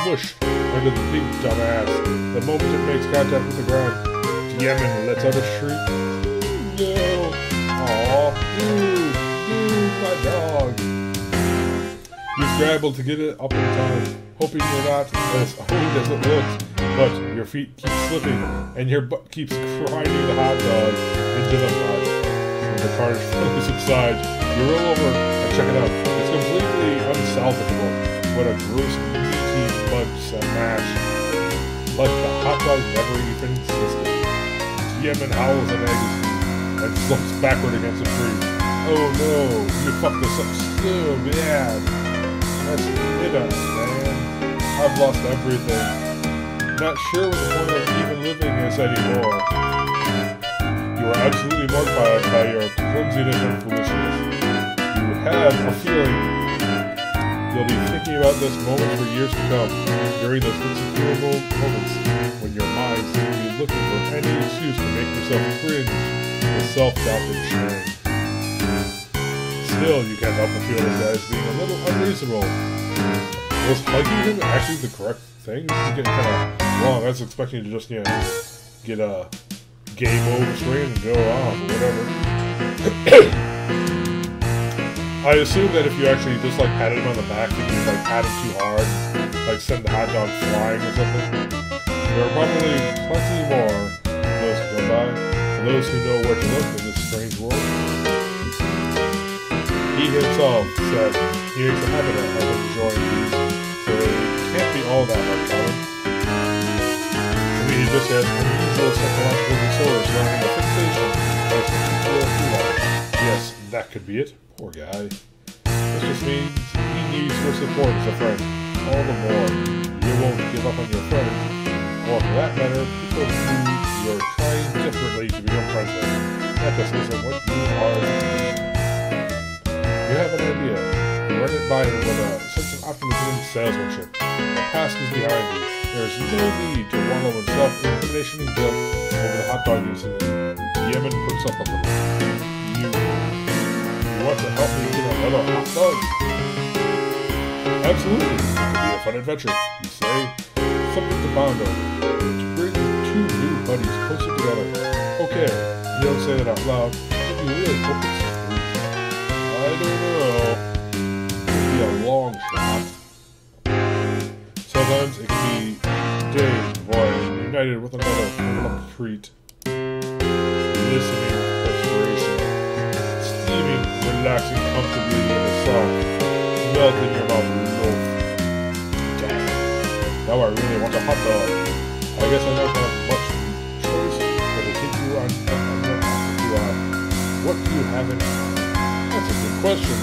mushed under the big dumbass. The moment it makes contact with the ground, Yemen lets out a shriek. No! Aw, dude, my dog! You scramble to get it up in time, hoping you're not as old as it looks, but your feet keep slipping, and your butt keeps grinding the hot dog into the mud. When the carnage fully subsides, you roll over and check it out. It's completely unsalvageable. What a gross, meaty mud smash. Like the hot dog never even existed. Yemen howls in agony and slumps backward against a tree. Oh no, you fucked this up so bad. That's bitter, man. I've lost everything. Not sure what the point of even living is anymore. You are absolutely mortified by your clumsiness and foolishness. You have a feeling you'll be thinking about this moment for years to come, during those insecure moments when your mind seems to be looking for any excuse to make yourself cringe with self-doubt and shame. Still, you can't help but feel this guy as being a little unreasonable. Was hugging him actually the correct thing? This is getting kind of wrong. I was expecting to just, get a game over screen and go off or whatever. I assume that if you actually just patted him on the back, if you pat him too hard, send the hot dog flying or something. There are probably plenty more of those to go by, for those who know where to look in this strange world. He himself said he makes a habit of enjoying these, so they can't be all that uncommon. Maybe he just has unusual psychological disorder surrounding a fixation on a particular feline. Yes, that could be it. Poor guy. This just means he needs your support as a friend. All the more, you won't give up on your friends, or for that matter, people who you're trying desperately to become friends with. That just isn't what you are. You have an idea. You run it by him with a sense of optimism and salesmanship. The past is behind you. There is no need to wallow in self-incrimination and guilt over the hot dog incident. Yemen puts up a little. You want to help me get another hot dog? Absolutely. It could be a fun adventure, you say. Something to bond over. To bring two new buddies closer together. Okay, you don't say that out loud, but you really hope it's true. I don't know. It could be a long shot. Sometimes it can be days before I'm united with another little treat. Listening perspiration. Steaming, relaxing comfortably in the sun. Melt in your mouth loaf. Damn. Now I really want a hot dog. I guess I don't have much choice but to take you on your offer to what do you have in mind? That's a good question.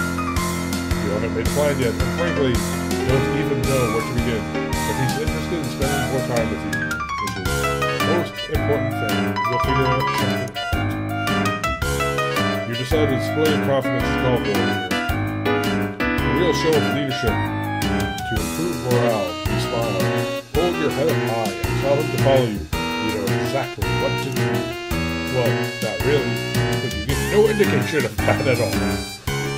You haven't made a plan yet, and frankly, you don't even know where to begin. But he's interested in spending more time with you, which is the most important thing. You'll figure out something out. You decide to display confidence is called for here. A real show of leadership. To improve morale, you smile. Hold your head up high and tell him to follow you. You know exactly what to do. Well, not really, but you get no indication of that at all.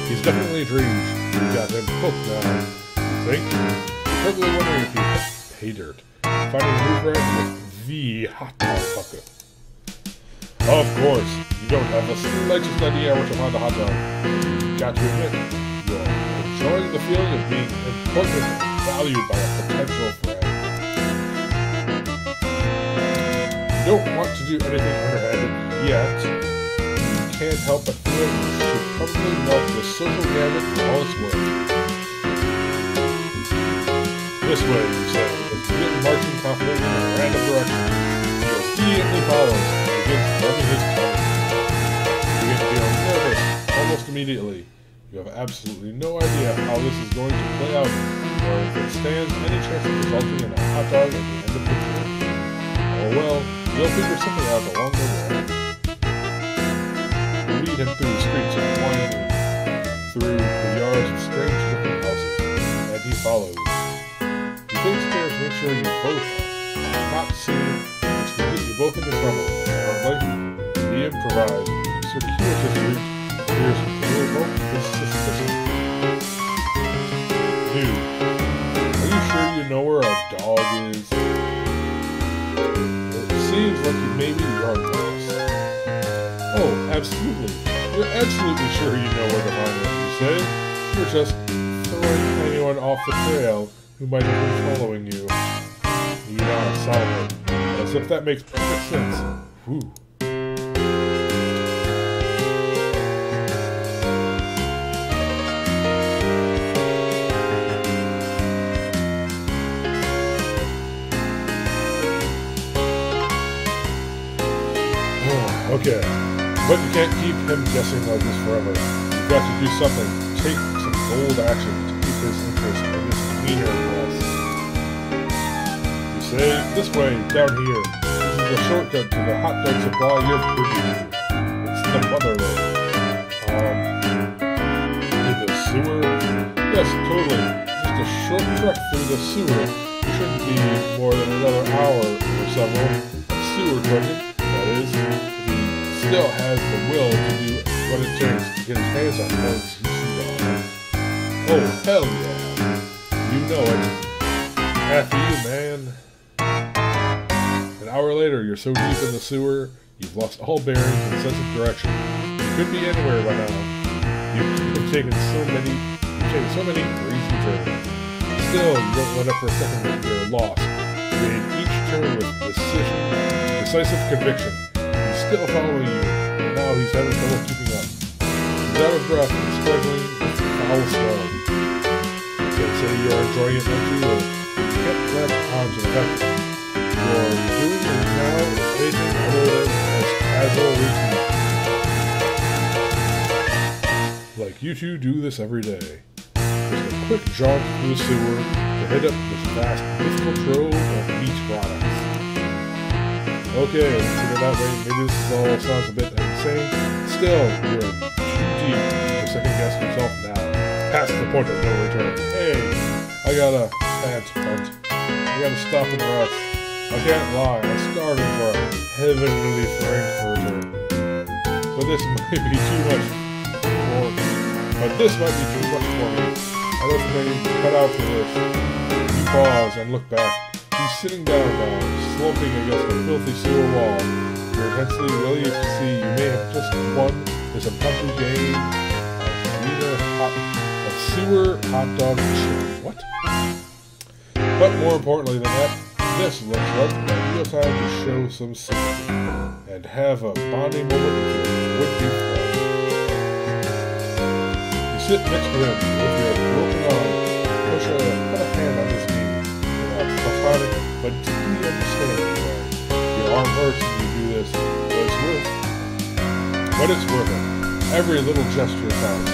He's definitely a dream. You got him hooked now. You think? You're probably wondering if you hit pay dirt. Finding a new friend with the hot dog fucker. Of course, you don't have the slightest idea where to find the hot dog. You got to admit, you're enjoying the feeling of being important and valued by a potential friend. You don't want to do anything underhanded yet. You can't help but feel you should probably melt the social gambit for all it's worth. This way, you say, as you begin marching confidently in a random direction. He obediently follows and begins drumming his tongue. You begin to feel nervous almost immediately. You have absolutely no idea how this is going to play out, or if it stands any chance of resulting in a hot dog at the end of the tour. Oh well, you'll figure something out along the way. You lead him through the streets and winding through the yards of strange looking houses, and he follows. He takes care to make sure you both are not seen, which can get you both into trouble. Apparently, the improvised, circuitous route appears to revoke this suspicion. Dude, are you sure you know where a dog is? It seems like you maybe are lost. Oh, absolutely. You're absolutely sure you know where to find it, you say? You're just throwing anyone off the trail who might have been following you. You nod solemnly, as if that makes perfect sense. Whew. Okay, but you can't keep him guessing like this forever. You've got to do something. Take some bold action to keep his interest in this meaner dress. You say, this way, down here. This is the shortcut to the hot dog supply you're privy to. It's the motherlode. In the sewer? Yes, totally. Just a short trek through the sewer. It shouldn't be more than another hour or several of sewer trudging. That is, still has the will to do what it takes to get his hands on those juicy dogs. Oh, hell yeah. You know it. After you, man. An hour later, you're so deep in the sewer, you've lost all bearings and sense of direction. You could be anywhere by now. You've taken so many crazy turns. Still, you don't let up for a second that you're lost. You made each turn with decisive conviction. Still following you, and now he's having trouble keeping up. He's out of breath and struggling with foul smell. You can say you're enjoying it, don't you? Or you can't grab onto the fact that you're doing it now is anything other than as casual routine. Like you two do this every day. Just a quick jaunt through the sewer to hit up this vast mythical trove of meat products. Okay, consider that way, maybe this all sounds a bit insane. Still, you're too deep to second guess yourself now. Past the point of no return. Hey, I got a bad punt. I gotta stop and rest. I can't lie, I'm starving for a heavenly frankfurter. But this might be too much for me. I don't think I need to cut out for this. You pause and look back. He's sitting down now, slumping against a filthy sewer wall. You're intensely relieved to see you may have just won this impromptu game of sewer hot dog chili. What? But more importantly than that, this looks like an ideal time to show some sympathy and have a bonding moment with your would-be friend. You sit next to him with your broken arm, put a hand on his knee. Platonic, but deeply understanding way. Your arm hurts when you do this, but it's worth it. Every little gesture counts.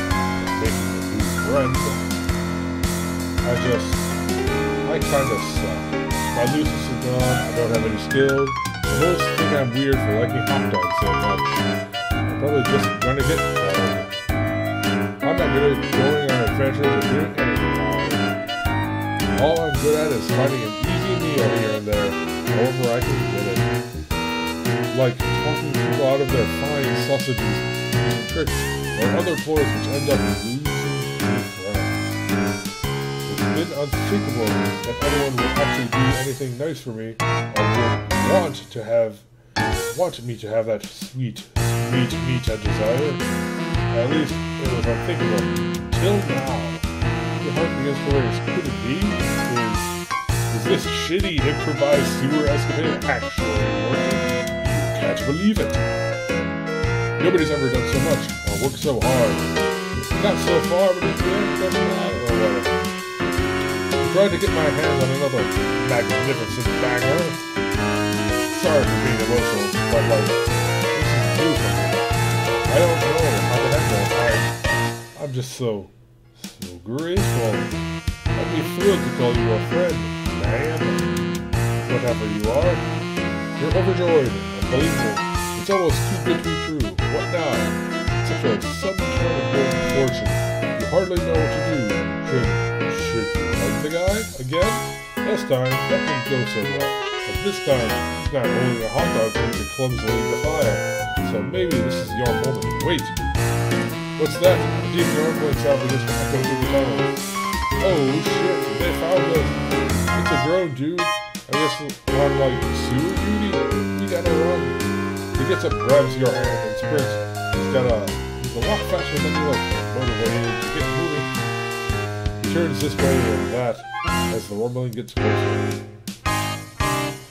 Making a new friend. I kinda suck. My looseness is gone, I don't have any skills. The most think I'm weird for liking hot dogs so much. I'm probably just gonna get bored. I'm not good at going on adventures or doing anything hard. All I'm good at is finding an easy meal here and there, however I can get it. Like talking people out of their fine sausages, using tricks, or other ploys which end up losing me friends. It's been unthinkable that anyone would actually do anything nice for me, or would want me to have that sweet meat I desire. At least it was unthinkable. Till now. The heart begins to race. Could it be? Is this shitty improvised sewer escapade actually working? You can't believe it. Nobody's ever done so much or worked so hard. Not so far, but in the end, it doesn't matter or whatever. I tried to get my hands on another magnificent banger. Sorry for being emotional, but like, this is new for me. I don't know how to handle it. I'm just so grateful. I'd be thrilled to call you a friend, man. Whatever you are, you're overjoyed, unbelievable. It's almost too good to be true. What now? Such a sudden turn of good fortune. You hardly know what to do. Should you hug the guy again? Last time, that didn't go so well. But this time, he's not holding a hot dog for you to clumsily defile. So maybe this is your moment. Wait! What's that? A deep rumbling sound begins to echo through the tunnels. Oh shit, they found us. It's a drone, dude. I guess on like sewer duty. We gotta run. He gets up, grabs your hand, and sprints. He's a lot faster than you look. Motivated to get moving. He turns this way and that as the rumbling gets closer.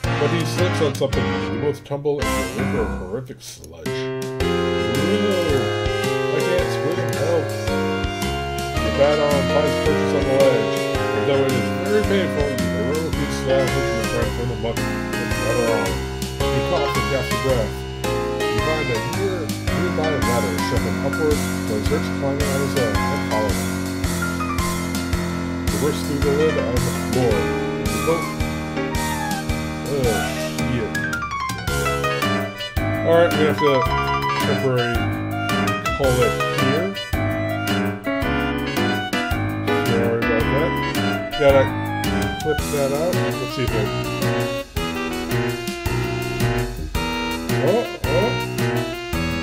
But he slips on something. You both tumble and go over a horrific sludge. I can't swim, help. Your bad arm finds purchase on the ledge. And though it is very painful, you heroically slam into the front from the bucket with the other arm. You cough and gasp for breath. You find a nearby ladder shoving upward, so he starts climbing on his own and follow him. You burst through the lid on the floor. You both... shit. Alright, we have to temporary call it here. Sorry about that. Gotta clip that out. Let's see if it...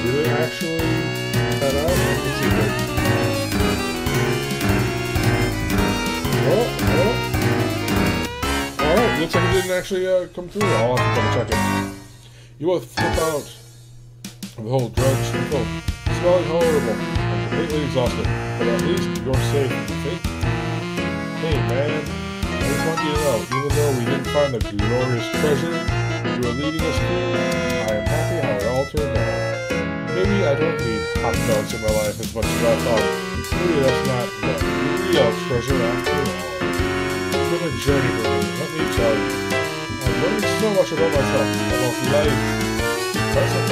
Did it actually cut out? Let's see if it... Alright, looks like it didn't actually come through. I'll have to double check it. You both flip out of the whole drug sniffle, smelling horrible and completely exhausted, but at least you're safe, you think? Hey man, I just want you to know, even though we didn't find the glorious treasure you were leading us to, I am happy how it all turned out. Maybe I don't need hot dogs in my life as much as I thought. Maybe that's not the real treasure after all. It's been a journey for me, let me tell you. I've learned so much about myself, about life, present.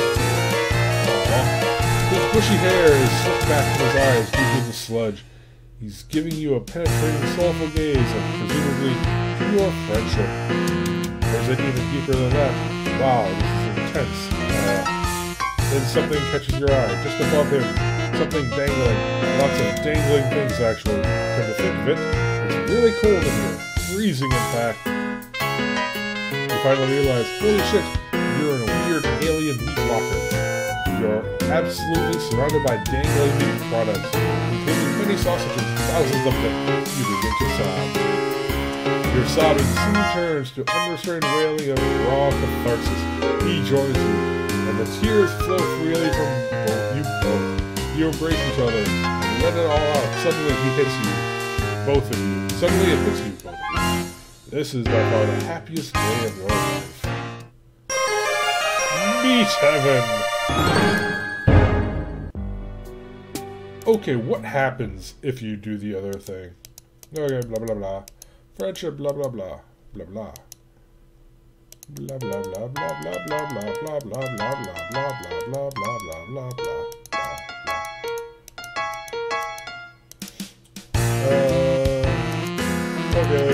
His bushy hair is slicked back from his eyes deep in the sludge. He's giving you a penetrating, soulful gaze and presumably pure friendship. Or is it even deeper than that? Wow, this is intense. Then something catches your eye, just above him. Something dangling. Lots of dangling things, actually. Come to think of it, it's really cold in here. Freezing, in fact. You finally realize, holy shit, you're in a weird alien meat locker. You're absolutely surrounded by dangling meat products, including many sausages, thousands of them, you begin to sob. Your sobbing soon turns to unrestrained wailing of raw catharsis. He joins you, and the tears flow freely from you both. You embrace each other, and let it all out. Suddenly he hits you, both of you. Suddenly it hits you, both of you. This is by far the happiest day of your life. Meat heaven! Okay, what happens if you do the other thing? Okay, blah blah blah. Friendship, blah blah blah. Blah blah. Blah blah blah blah blah blah blah blah blah blah blah blah blah blah blah blah blah. Okay.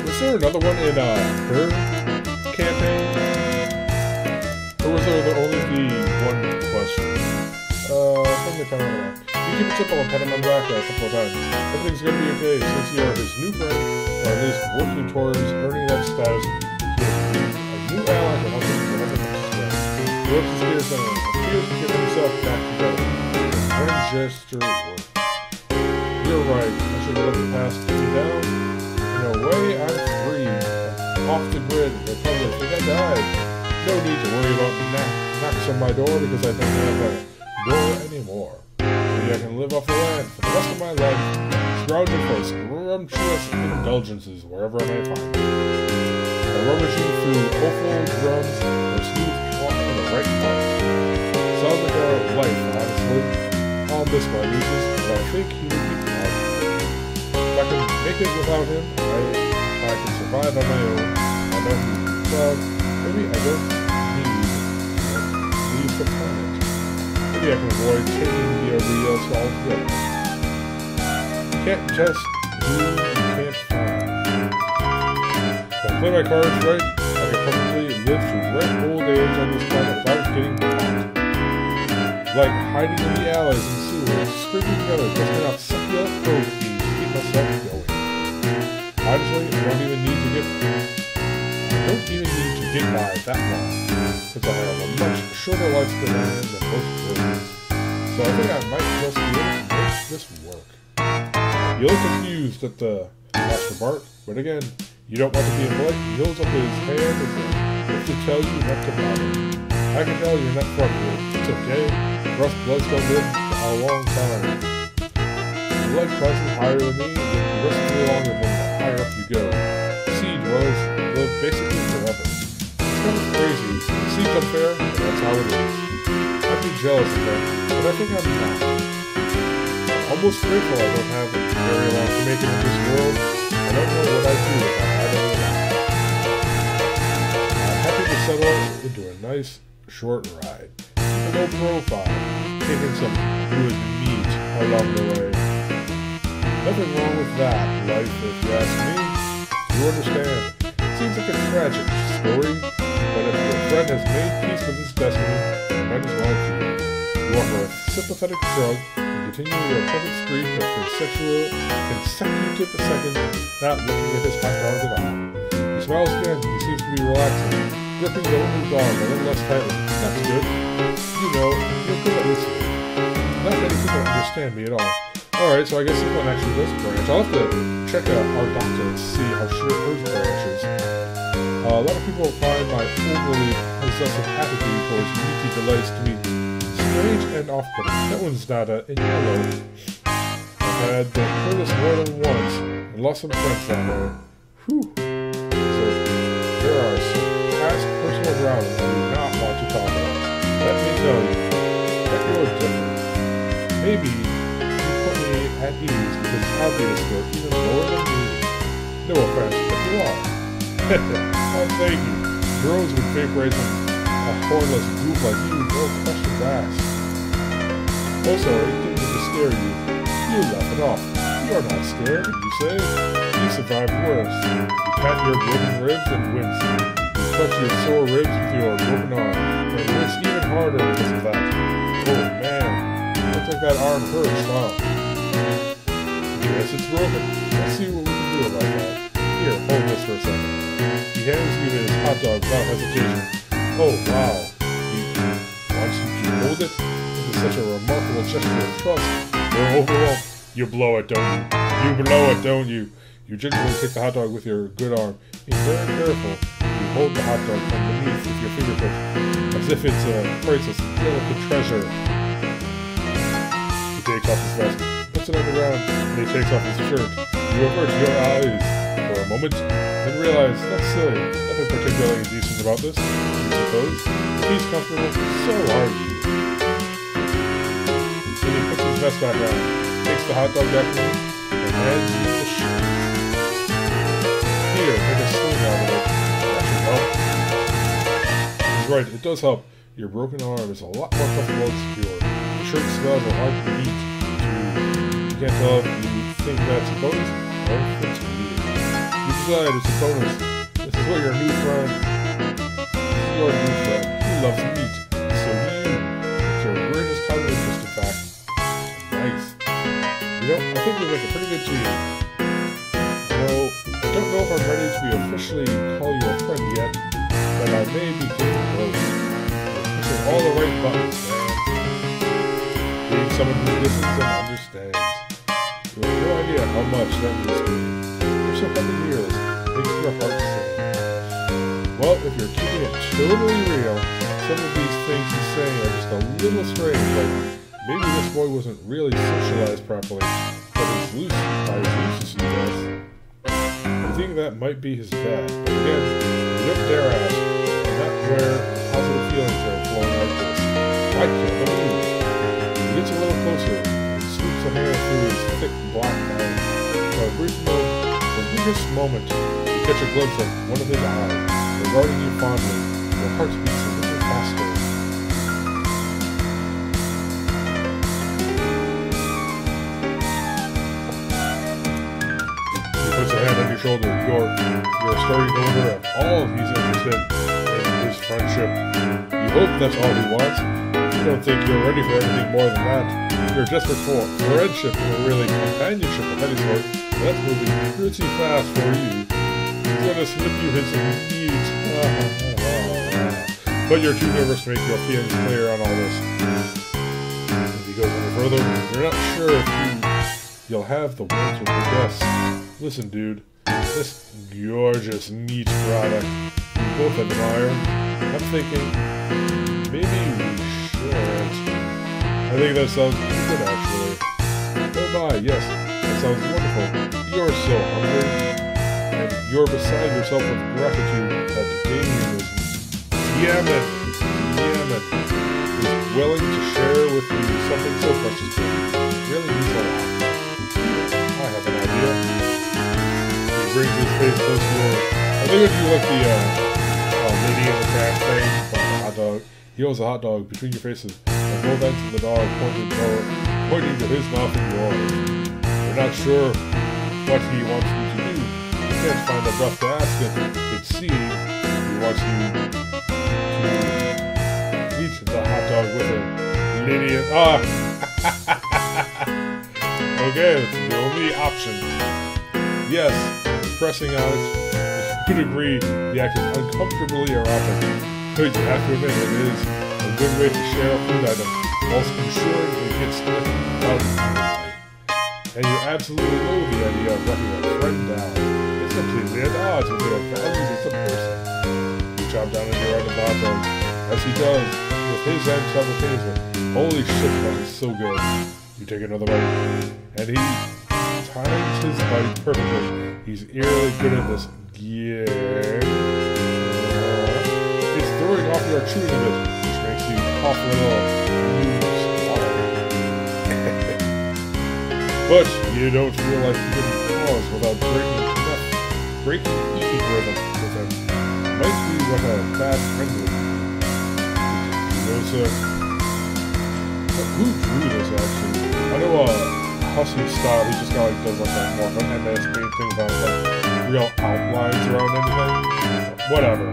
Was there another one in her campaign? Or was there only the one question? Something kind of like that. You keep it simple and pat him on the back a couple of times. Everything's gonna be okay since you are his new friend, or at least working towards earning that status. A new ally to help him get everything straight. He looks his ears and appears to get himself back together. His friend gesture worked. You're right, I should have let the past get me down. In a way, I'm free. I'm off the grid. They probably think I died. No need to worry about knocks on my door because I don't have a door anymore. Maybe I can live off the land for the rest of my life, scrounging for scrumptious indulgences wherever I may find them. rummaging through awful drums or smooth walking on the right part. Sounds like our life, honestly. I'll miss my nieces, but I think he would be proud. If I can make it without him, I can survive on my own. I know he would be proud. Maybe I don't need to leave the planet. Maybe I can avoid taking the OBS altogether. Can't just do what you can't find. If I play my cards right, I can probably live through right old age on this planet without getting caught. Like hiding in the alleys and sewers, scraping together just enough succulent protein to keep myself going. Honestly, I don't even need to get by that long, since I have a much shorter lifespan than most workers. So I think I might just be able to make this work. You look confused at the Master Bart, but again, you don't want to be impolite. He holds up his hand as if to tell you not to bother. I can tell you're not frightened. It's okay. Rough bloods don't live a long time. Your blood crosses higher than me, and the rest of you longer than the higher up you go. Sea dwellers live basically forever. It's kind of crazy. It seems unfair, but that's how it is. I'd be jealous of them, but I think I'm not. Almost grateful I don't have very long to make it in this world. I don't know what I'd do if I had any left. I'm happy to settle into a nice, short ride. Keep a low profile, taking some good meat along the way. Nothing wrong with that, life, if you ask me. You understand. Seems like a tragic story, but if your friend has made peace with his destiny, you might as well keep it. You offer a sympathetic shrug, continue your perfect streak of consecutive seconds, not looking at his hot dog at all. He smiles again. He seems to be relaxing, gripping the little dog a little less tightly. That's good. You know, you're good at listening. Not many people understand me at all. Alright, so I guess this one actually does branch. I'll have to check out our doctor and see how short hers branches. A lot of people find my overly possessive attitude towards meaty delights to be strange and off-putting. That one's not in yellow. I've had heard this more than once and lost some friends that way. Whew. So, there are some past personal grounds I do not want to talk about. Let me tell you, that you're different. Maybe you put me at ease because it's obvious you're even lower than me. No offense, but you are. Oh, thank you. Girls would vaporate a hornless goof like you, no questions asked. Also, it didn't mean to scare you. You laugh it off. You're not scared, you say. You survived worse. You pat your broken ribs and wince. You clutch your sore ribs with your broken arm. And wince even harder because of that. Oh man, looks like that arm hurts, wow. Yes, it's broken. Let's see what we can do about that. Here, hold this for a second. He hands you his hot dog without hesitation. Oh, wow. He wants you to hold it? This is such a remarkable gesture of trust. You're overwhelmed. You blow it, don't you? You blow it, don't you? You gingerly take the hot dog with your good arm. Be very careful. You hold the hot dog from beneath with your fingertips, as if it's a priceless, delicate treasure. He takes off his vest, puts it on the ground, and he takes off his shirt. You avert your eyes for a moment, then realize that's silly. Nothing particularly indecent about this, you suppose. He's comfortable, so are you. Then he puts his vest back on, takes the hot dog back from you, and hands you the shirt. Here, make a sling out of it. That should help. He's right, it does help. Your broken arm is a lot more comfortable and secure. The shirt smells a lot neat, too. You can't tell if you think that's a bonus or if it's weird. You decide it's a bonus. This is what your new friend. This is your new friend. He loves meat. So do you. It's your greatest common interest, in fact. Nice. You know, I think we make a pretty good team. Though, I don't know if I'm ready to be officially call you a friend yet, but I may be getting close. You're pushing all the right buttons, man. Being someone who listens and understands. You have no idea how much that means to me. For so many years, makes your heart sing. Well, if you're keeping it totally real, some of these things he's saying are just a little strange, like maybe this boy wasn't really socialized properly, but he's loose by his uses, he does. With think that might be his dad. But again, you don't dare ask, and that's where positive feelings are flowing like this. I can't believe it. He gets a little closer and swoops a hand through his thick black hair. For a brief moment, you catch a glimpse of one of his eyes, regarding you fondly. Your heart beats a little faster. He puts a hand on your shoulder. You're starting to wonder if all he's interested in his friendship. You hope that's all he wants. You don't think you're ready for anything more than that. You're desperate for friendship or really companionship of any sort. That's moving pretty fast for you. He's gonna slip you his needs. But you're too nervous to make your feelings clear on all this. If he goes any further, you're not sure if you'll have the words with your guests. Listen, dude, this gorgeous niche product we both admire. I'm thinking, maybe we should. I think that sounds pretty good, actually. Oh my, yes, that sounds wonderful. You're so hungry, and you're beside yourself with gratitude that Damien is willing to share with you something so precious to you. Really means a lot. I have an idea. He brings his face close to yours. I think if you look the lady in the trash thing, the hot dog, he holds a hot dog between your faces, and both ends of the dog pointing to his mouth and yours. You're not sure what he wants you to do. You can't find the breath to ask him. It seems he wants you to eat the hot dog with him. Lady, okay, that's the only option. Yes, pressing on it. You could agree the act is uncomfortably erotic. But you have to admit it is a good way to share a food item, whilst ensuring it gets delivered without eating. And you absolutely loathe the idea of letting a friend down. It's completely at odds with your values as a person. You chop down on your end of the hot dog, as he does with his end simultaneously. Holy shit, that is so good. You take another bite, and he times his bite perfectly. He's eerily good at this. Yeah. It's throwing off your chewing of it, which makes you cough a little. But you don't feel like you can pause without breaking eating rhythm with him. Might be what a bad friend would do. You know, sir. Who drew this, actually? I know, Hussie style, he just got, does like that more of an MS paint thing about, like, real outlines around anything. Whatever.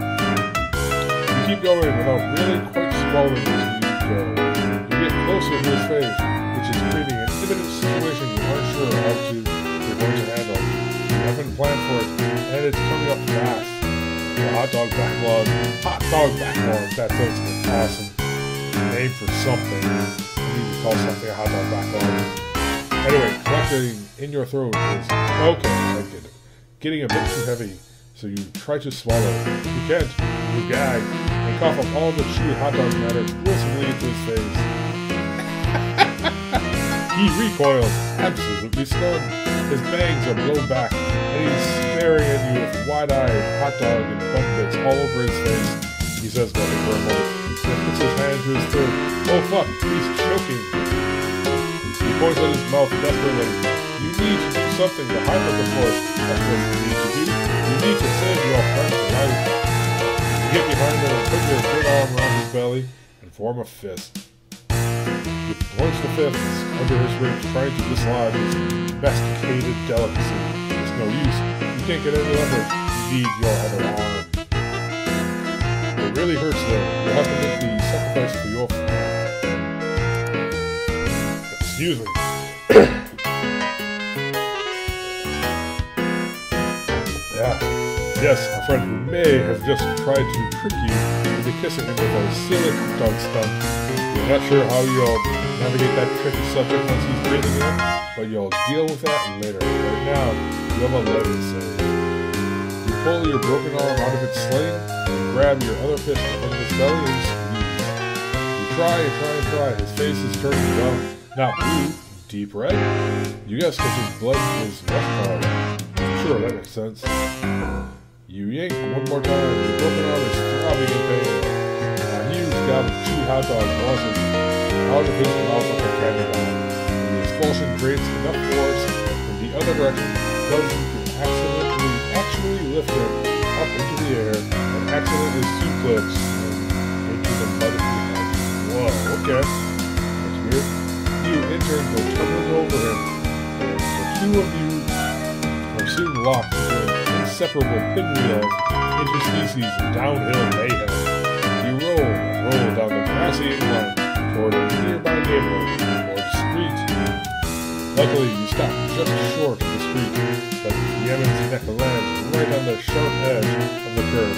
You keep going without really quite swallowing as you go. You get closer to his face, which is creating an imminent situation you aren't sure how you're going to handle. You haven't planned for it, and it's coming up fast. The hot dog backlog. Hot dog backlog. That sounds awesome. Name for something. I need to call something a hot dog backlog. Anyway, collecting in your throat is okay. I get it. Getting a bit too heavy, so you try to swallow. You can't. You gag and cough up all the chewy hot dog matter explosively into his face. He recoils, absolutely stunned. His bangs are blown back, and he's staring at you with wide-eyed hot dog and bun bits all over his face. He says nothing for a moment, then puts his hand to his throat. Oh fuck, he's choking. He points at his mouth desperately. You need to do something to highlight the force. That's what you need to do. You need to save your friend's life. You get behind him and put your good arm around his belly and form a fist. You plunge the fists under his ribs, trying to dislodge his domesticated delicacy. It's no use. You can't get any leverage. You need your other arm. It really hurts though. You'll have to make the sacrifice for your friend. Excuse me. Yeah. Yes, a friend who may have just tried to trick you into kissing him with a silly hot dog stunt. You're not sure how you'll navigate that tricky subject once he's breathing in, but you'll deal with that later. Right now, you have a leg to save. You pull your broken arm out of its sling, and grab your other fist in front of his belly and squeeze. You try and try and try. His face is turning, well, not blue, deep red. You guess because his blood is rough colored. Sure, that makes sense. You yank one more time, your broken arm is throbbing in pain. A huge gob of chewy hot dog launches out of his mouth like a candy bomb. And the expulsion creates enough force in the other direction causes you to actually lift him up into the air and accidentally suplex him into the mud of the head. Whoa, okay. That's weird. You, in turn, go tumbling over him. The two of you are soon locked into an inseparable pinwheel of interspecies downhill mayhem. You roll down the grassy incline toward a nearby neighborhood or street. Luckily, you stop just short of the street, but Yemen's neck lands right on the sharp edge of the curve,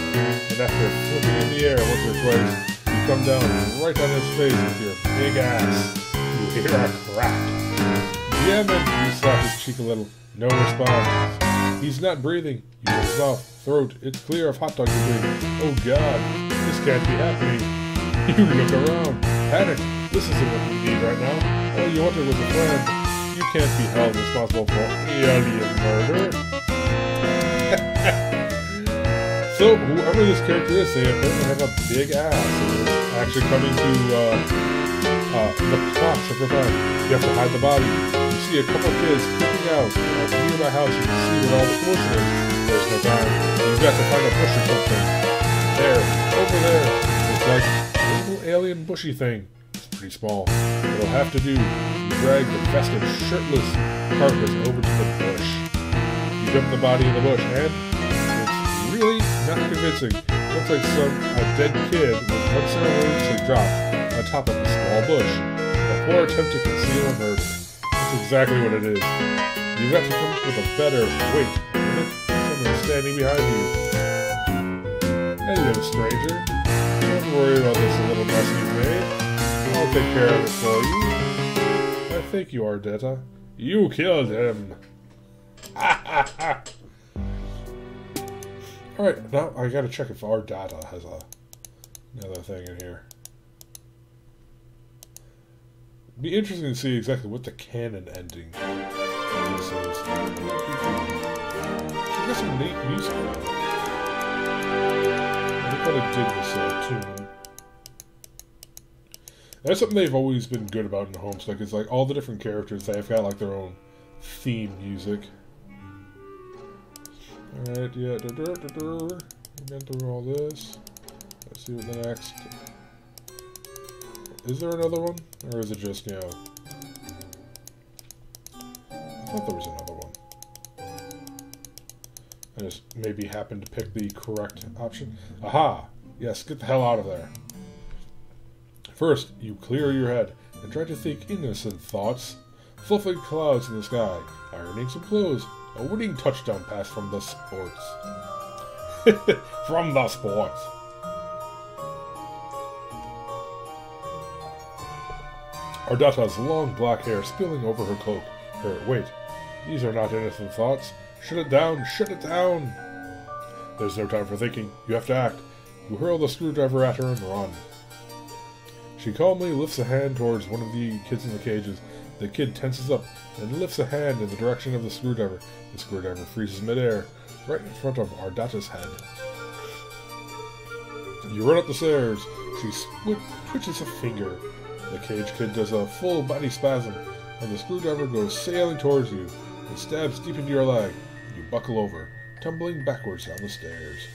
and after flipping in the air once or twice, you come down right on his face with your big ass. You hear a crack. Yemen, you slap his cheek a little. No response. He's not breathing. You look his mouth, throat, it's clear of hot dog debris. Oh god, this can't be happening. You look around. Panic. This isn't what you need right now. All you wanted was a friend. You can't be held responsible for alien murder. So, whoever this character is, they apparently have a big ass. And it's actually coming to the plot to prevent. You have to hide the body. You see a couple kids creeping out of a nearby house. You can see what all the commotion is. There's no time. You've got to find a bush or something. There, over there. It's like a little alien bushy thing. It's pretty small. It'll have to do. You drag the festive, shirtless carcass over to the bush. You dump the body in the bush, and it's really not convincing. It looks like a dead kid was unceremoniously dropped on top of a small bush. A poor attempt to conceal a murder. That's exactly what it is. You've got to come up with a better. Wait a minute. Someone's standing behind you. Hello, stranger. Don't worry about this little mess you've made. I'll take care of it for you. I think you are, Detta. You killed him. Alright, now I gotta check if our data has another thing in here. It'd be interesting to see exactly what the canon ending this is. She got some neat music in it. I gotta dig this tune. That's something they've always been good about in Homestuck. It's like all the different characters, they've got like their own theme music. Alright, yeah, we've been through all this. Let's see what the next... Is there another one? Or is it just, you know... I thought there was another one. I just maybe happened to pick the correct option. Aha! Yes, get the hell out of there. First, you clear your head and try to think innocent thoughts. Fluffy clouds in the sky, ironing some clothes, a winning touchdown pass from the sports. From the sports. Ardata's long black hair spilling over her cloak. Wait, these are not innocent thoughts. Shut it down, shut it down. There's no time for thinking. You have to act. You hurl the screwdriver at her and run. She calmly lifts a hand towards one of the kids in the cages. The kid tenses up and lifts a hand in the direction of the screwdriver. The screwdriver freezes midair, right in front of Ardata's head. You run up the stairs. She twitches a finger. The cage kid does a full body spasm, and the screwdriver goes sailing towards you. It stabs deep into your leg. You buckle over, tumbling backwards down the stairs.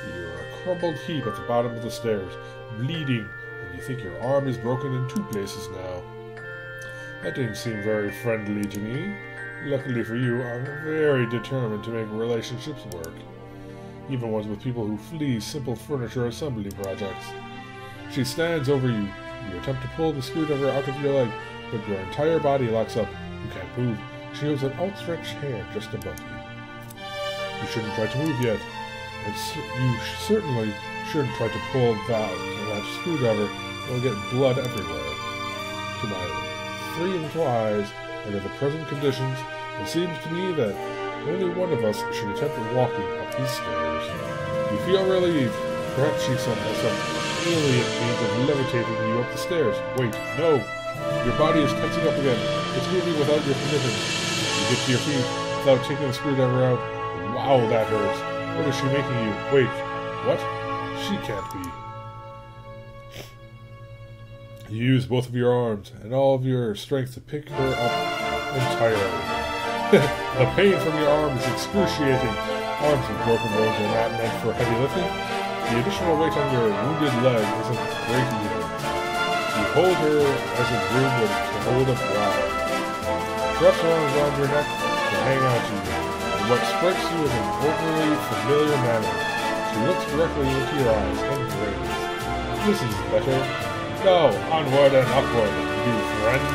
You're a crumpled heap at the bottom of the stairs, bleeding, and you think your arm is broken in 2 places now. That didn't seem very friendly to me. Luckily for you, I'm very determined to make relationships work. Even ones with people who flee simple furniture assembly projects. She stands over you. You attempt to pull the screwdriver out of your leg, but your entire body locks up. You can't move. She holds an outstretched hand just above you. You shouldn't try to move yet. And you certainly shouldn't try to pull that screwdriver. You'll get blood everywhere. To my three little eyes, under the present conditions, it seems to me that only one of us should attempt walking up these stairs. You feel relieved. Perhaps she has some alien means of levitating you up the stairs. Wait, no! Your body is tensing up again. It's moving without your permission. You get to your feet without taking the screwdriver out. The Wow, that hurts. What is she making you? Wait, what? She can't be. You use both of your arms and all of your strength to pick her up entirely. The pain from your arm is excruciating. Arms with broken bones are not meant for heavy lifting. The additional weight on your wounded leg isn't great either. You hold her as a groom would hold a bride. She wraps her arms around your neck to hang on to you. In what strikes you as an overly familiar manner, she looks directly into your eyes and grins. This is better. Go, onward and upward, you friend.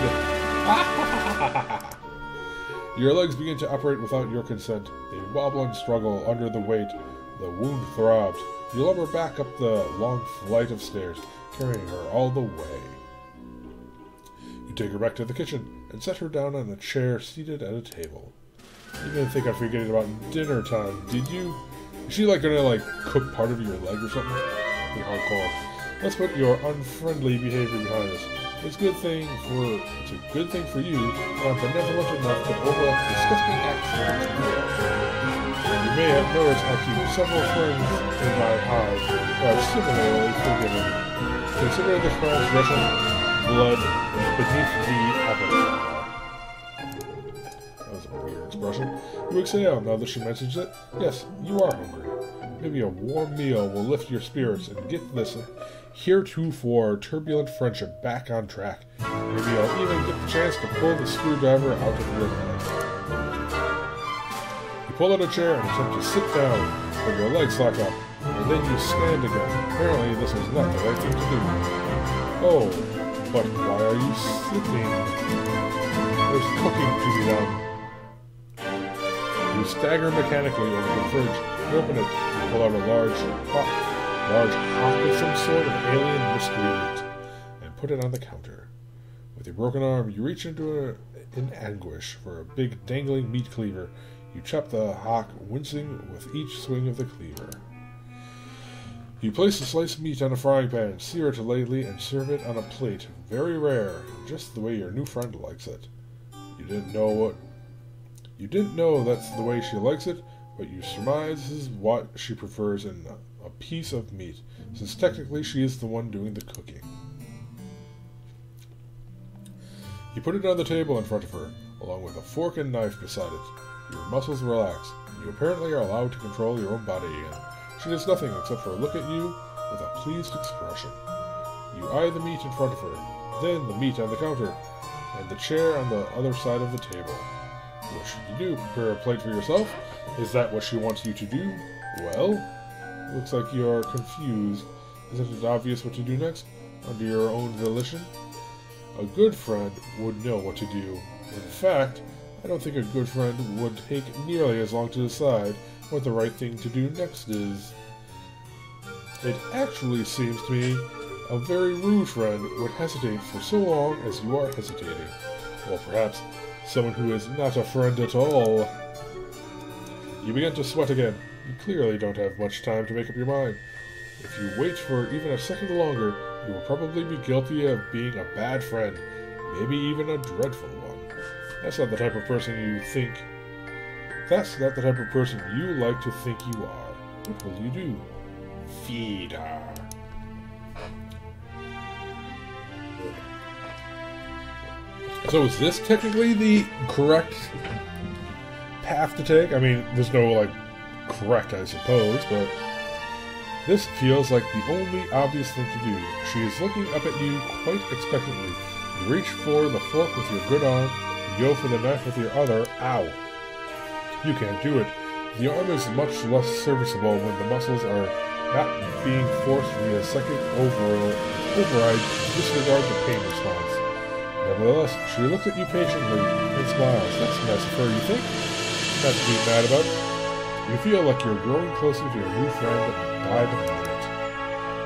Your legs begin to operate without your consent. They wobble and struggle under the weight. The wound throbs. You lumber back up the long flight of stairs, carrying her all the way. You take her back to the kitchen and set her down on a chair seated at a table. You didn't think I'd forget about dinner time, did you? Is she gonna cook part of your leg or something? Pretty hardcore. Let's put your unfriendly behavior behind us. It's a good thing for you, and I'm benevolent enough to overlook disgusting actions. You may have noticed I keep several friends in my hive who are similarly forgiven. Consider the transgression blood beneath the avatar. That was a weird expression. You exhale now that she mentions it. Yes, you are hungry. Maybe a warm meal will lift your spirits and get this heretofore turbulent friendship back on track. Maybe I'll even get the chance to pull the screwdriver out of your leg. You pull out a chair and attempt to sit down, but your legs lock up, and then you stand again. Apparently this was not the right thing to do. Oh, but why are you sitting? There's cooking to be done. You stagger mechanically over the fridge, you open it, and pull out a large hunk of some sort of alien mystery meat, and put it on the counter. With your broken arm, you reach into in anguish for a big dangling meat cleaver. You chop the hock, wincing with each swing of the cleaver. You place the sliced meat on a frying pan, sear it lightly, and serve it on a plate. Very rare, just the way your new friend likes it. You didn't know that's the way she likes it, but you surmise this is what she prefers in a piece of meat, since technically she is the one doing the cooking. You put it on the table in front of her, along with a fork and knife beside it. Your muscles relax. You apparently are allowed to control your own body again. She does nothing except for look at you with a pleased expression. You eye the meat in front of her, then the meat on the counter, and the chair on the other side of the table. What should you do? Prepare a plate for yourself? Is that what she wants you to do? Well, looks like you're confused. Isn't it obvious what to do next? Under your own volition? A good friend would know what to do. In fact, I don't think a good friend would take nearly as long to decide what the right thing to do next is. It actually seems to me a very rude friend would hesitate for so long as you are hesitating. Or perhaps someone who is not a friend at all. You begin to sweat again. You clearly don't have much time to make up your mind. If you wait for even a second longer, you will probably be guilty of being a bad friend, maybe even a dreadful one. That's not the type of person you like to think you are. What will you do? Feed her. So is this technically the correct path to take? I mean, there's no, correct, I suppose, but this feels like the only obvious thing to do. She is looking up at you quite expectantly. You reach for the fork with your good arm, you go for the knife with your other. Ow. You can't do it. The arm is much less serviceable when the muscles are not being forced via second override to disregard the pain response. Nevertheless, she looks at you patiently and smiles. That's nice of her, you think? Not to be mad about. You feel like you're growing closer to your new friend by the minute.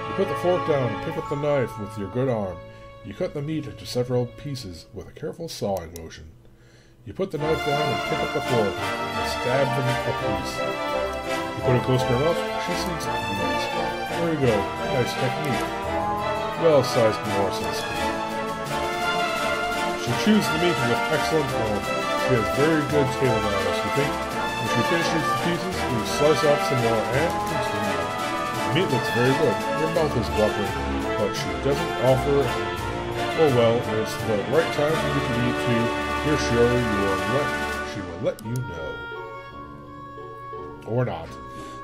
You put the fork down and pick up the knife with your good arm. You cut the meat into several pieces with a careful sawing motion. You put the knife down and pick up the fork and stab them a piece. You put it close to her mouth. She seems pleased. There you go. Nice technique. Well-sized morsels. She chews the meat with excellent form. She has very good table manners, you think? When she finishes the pieces, we slice off some more and continue. The meat looks very good. Your mouth is watering, but she doesn't offer any. Oh well, it's the right time for you to eat too. You're sure she will let you know. Or not.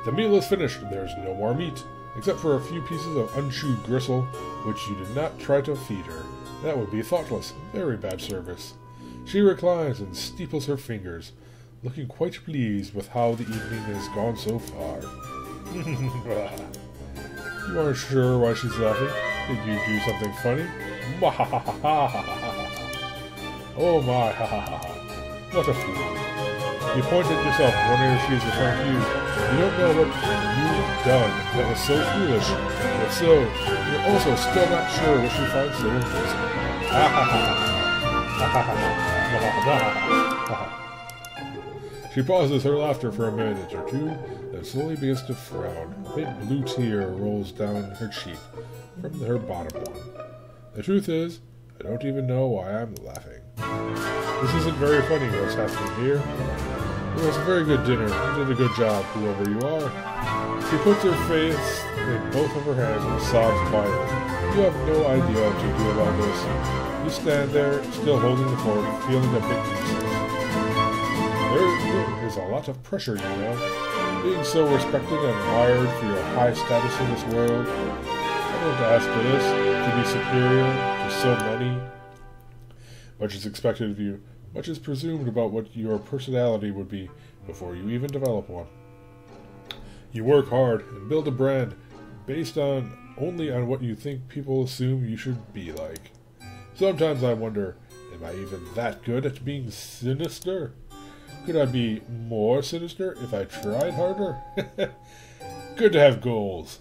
The meal is finished. There's no more meat, except for a few pieces of unchewed gristle, which you did not try to feed her. That would be thoughtless. Very bad service. She reclines and steeples her fingers, looking quite pleased with how the evening has gone so far. You aren't sure why she's laughing? Did you do something funny? Oh my, ha ha ha. What a fool. You point at yourself, wondering if she's referring to you. You don't know what you've done that was so foolish. But so, you're also still not sure what she finds so amusing. Ha ha ha. Ha ha ha. She pauses her laughter for a minute or two, then slowly begins to frown. A faint blue tear rolls down her cheek from her bottom one. The truth is, I don't even know why I'm laughing. This isn't very funny what's happening here. It was a very good dinner. You did a good job, whoever you are. She puts her face in both of her hands and sobs quietly. You have no idea what to do about this. You stand there, still holding the fork, feeling a bit useless. There is a lot of pressure, you know. Being so respected and admired for your high status in this world. I don't ask for this, to be superior to so many. Much is expected of you. Much is presumed about what your personality would be before you even develop one. You work hard and build a brand based only on what you think people assume you should be like. Sometimes I wonder, am I even that good at being sinister? Could I be more sinister if I tried harder? Good to have goals.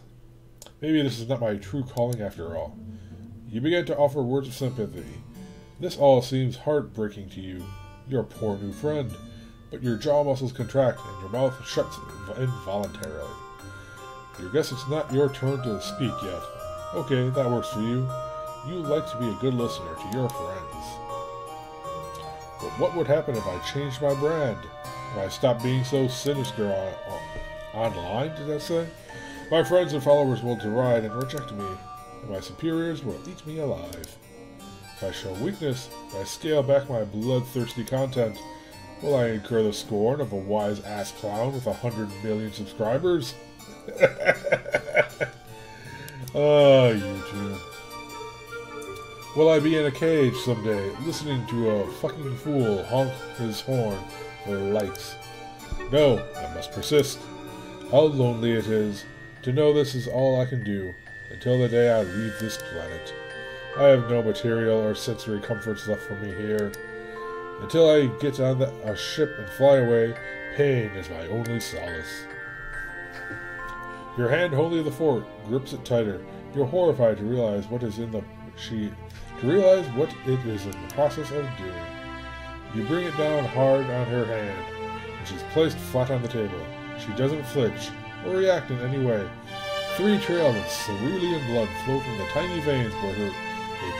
Maybe this is not my true calling after all. You begin to offer words of sympathy. This all seems heartbreaking to you, your poor new friend, but your jaw muscles contract and your mouth shuts involuntarily. You guess it's not your turn to speak yet. Okay, that works for you. You like to be a good listener to your friends. But what would happen if I changed my brand? If I stopped being so sinister online, did I say? My friends and followers will deride and reject me, and my superiors will eat me alive. If I show weakness, if I scale back my bloodthirsty content, will I incur the scorn of a wise-ass clown with 100 million subscribers? Oh, YouTube. Will I be in a cage someday, listening to a fucking fool honk his horn for likes? No, I must persist. How lonely it is to know this is all I can do until the day I leave this planet. I have no material or sensory comforts left for me here. Until I get on a ship and fly away, pain is my only solace. Your hand holding the fork grips it tighter. You're horrified to realize what it is in the process of doing. You bring it down hard on her hand, and she's placed flat on the table. She doesn't flinch or react in any way. 3 trails of cerulean blood flow from the tiny veins where they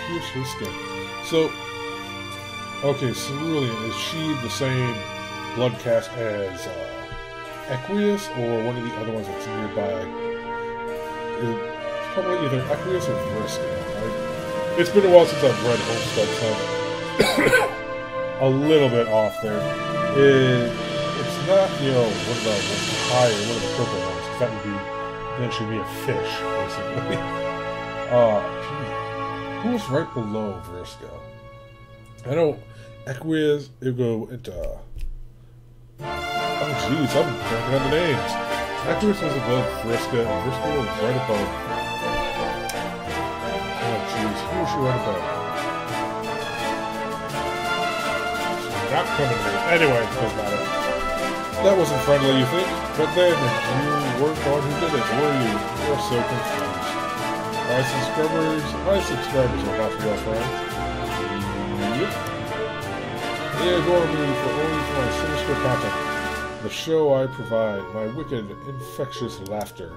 pierce her skin. So, okay, cerulean, is she the same blood caste as Equius, or one of the other ones that's nearby? It's probably either Equius or Vriska, right? It's been a while since I've read Homestuck, so a little bit off there. It's not, one of the higher, one of the purple ones, because that should be a fish, basically. Who's right below Vriska? I know Equius, it go into... Oh jeez, I'm blanking on the names. Equius was above Vriska, and Vriska was right above... Oh jeez, who was she right above? She's not coming here. Anyway, doesn't matter. That wasn't friendly, you think? But then, you weren't the one who did it, were you? You're so confused. My subscribers are not real friends. Yep. They adore me only for my sinister content. The show I provide, my wicked, infectious laughter.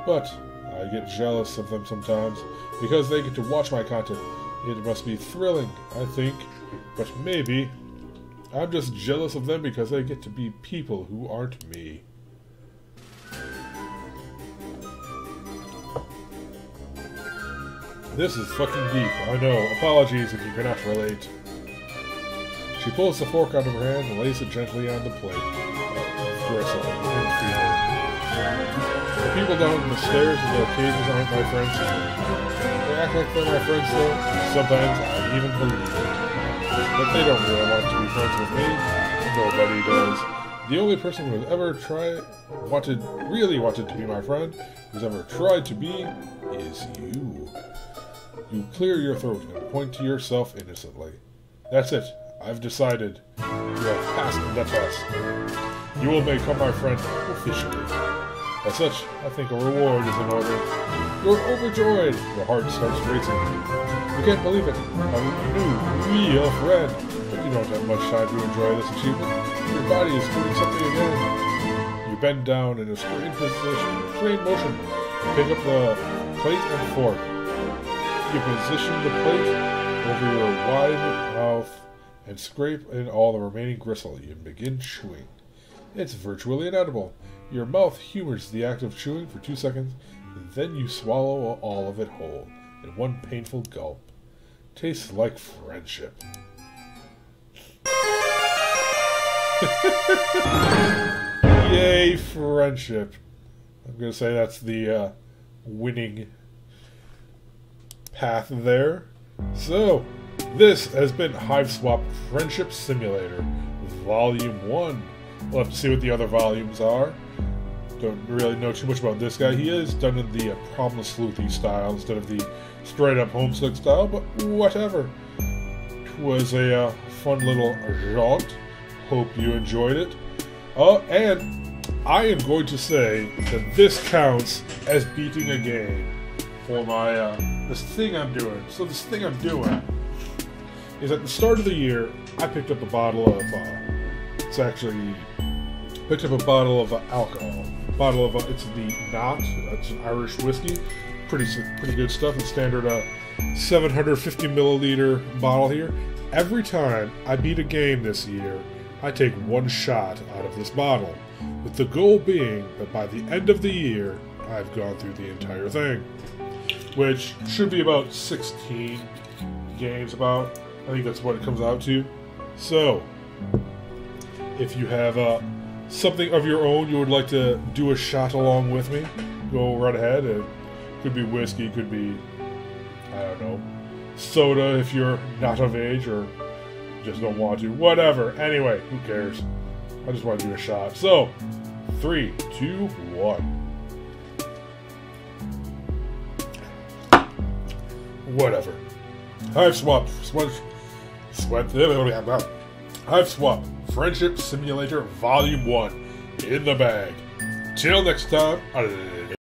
But I get jealous of them sometimes, because they get to watch my content. It must be thrilling, I think, but maybe I'm just jealous of them because they get to be people who aren't me. This is fucking deep, I know. Apologies if you cannot relate. She pulls the fork out of her hand and lays it gently on the plate. Gristle and fever. The people down the stairs in their cages aren't my friends. They act like they're my friends though. Sometimes I even believe it. But they don't really want to be friends with me. Nobody does. The only person who has ever really wanted to be my friend, who's ever tried to be, is you. You clear your throat and point to yourself innocently. That's it. I've decided. You have passed the test. You will become my friend officially. As such, I think a reward is in order. You're overjoyed. Your heart starts racing. You can't believe it. A new, real friend. But you don't have much time to enjoy this achievement. Your body is doing something again. You bend down in a strange motion. Pick up the plate and fork. You position the plate over your wide mouth and scrape in all the remaining gristle. You begin chewing. It's virtually inedible. Your mouth humors the act of chewing for 2 seconds, and then you swallow all of it whole in one painful gulp. Tastes like friendship. Yay, friendship. I'm going to say that's the winning path there. So, this has been Hiveswap Friendship Simulator, Volume 1. We'll have to see what the other volumes are. Don't really know too much about this guy. He is done in the problem sleuthy style instead of the straight-up Homestuck style, but whatever. It was a fun little jaunt. Hope you enjoyed it. And I am going to say that this counts as beating a game for my this thing I'm doing. So this thing I'm doing is at the start of the year, I picked up a bottle of alcohol. It's the Knot. It's an Irish whiskey. Pretty good stuff. It's standard 750 milliliter bottle here. Every time I beat a game this year, I take one shot out of this bottle, with the goal being that by the end of the year, I've gone through the entire thing, which should be about 16 games about. I think that's what it comes out to. So, if you have something of your own you would like to do a shot along with me, go right ahead. It could be whiskey, it could be, I don't know, soda if you're not of age or just don't want to. Whatever. Anyway, who cares? I just want to do a shot. So, 3, 2, 1. Whatever. Hiveswap. Hiveswap Friendship Simulator Volume 1 in the bag. Till next time,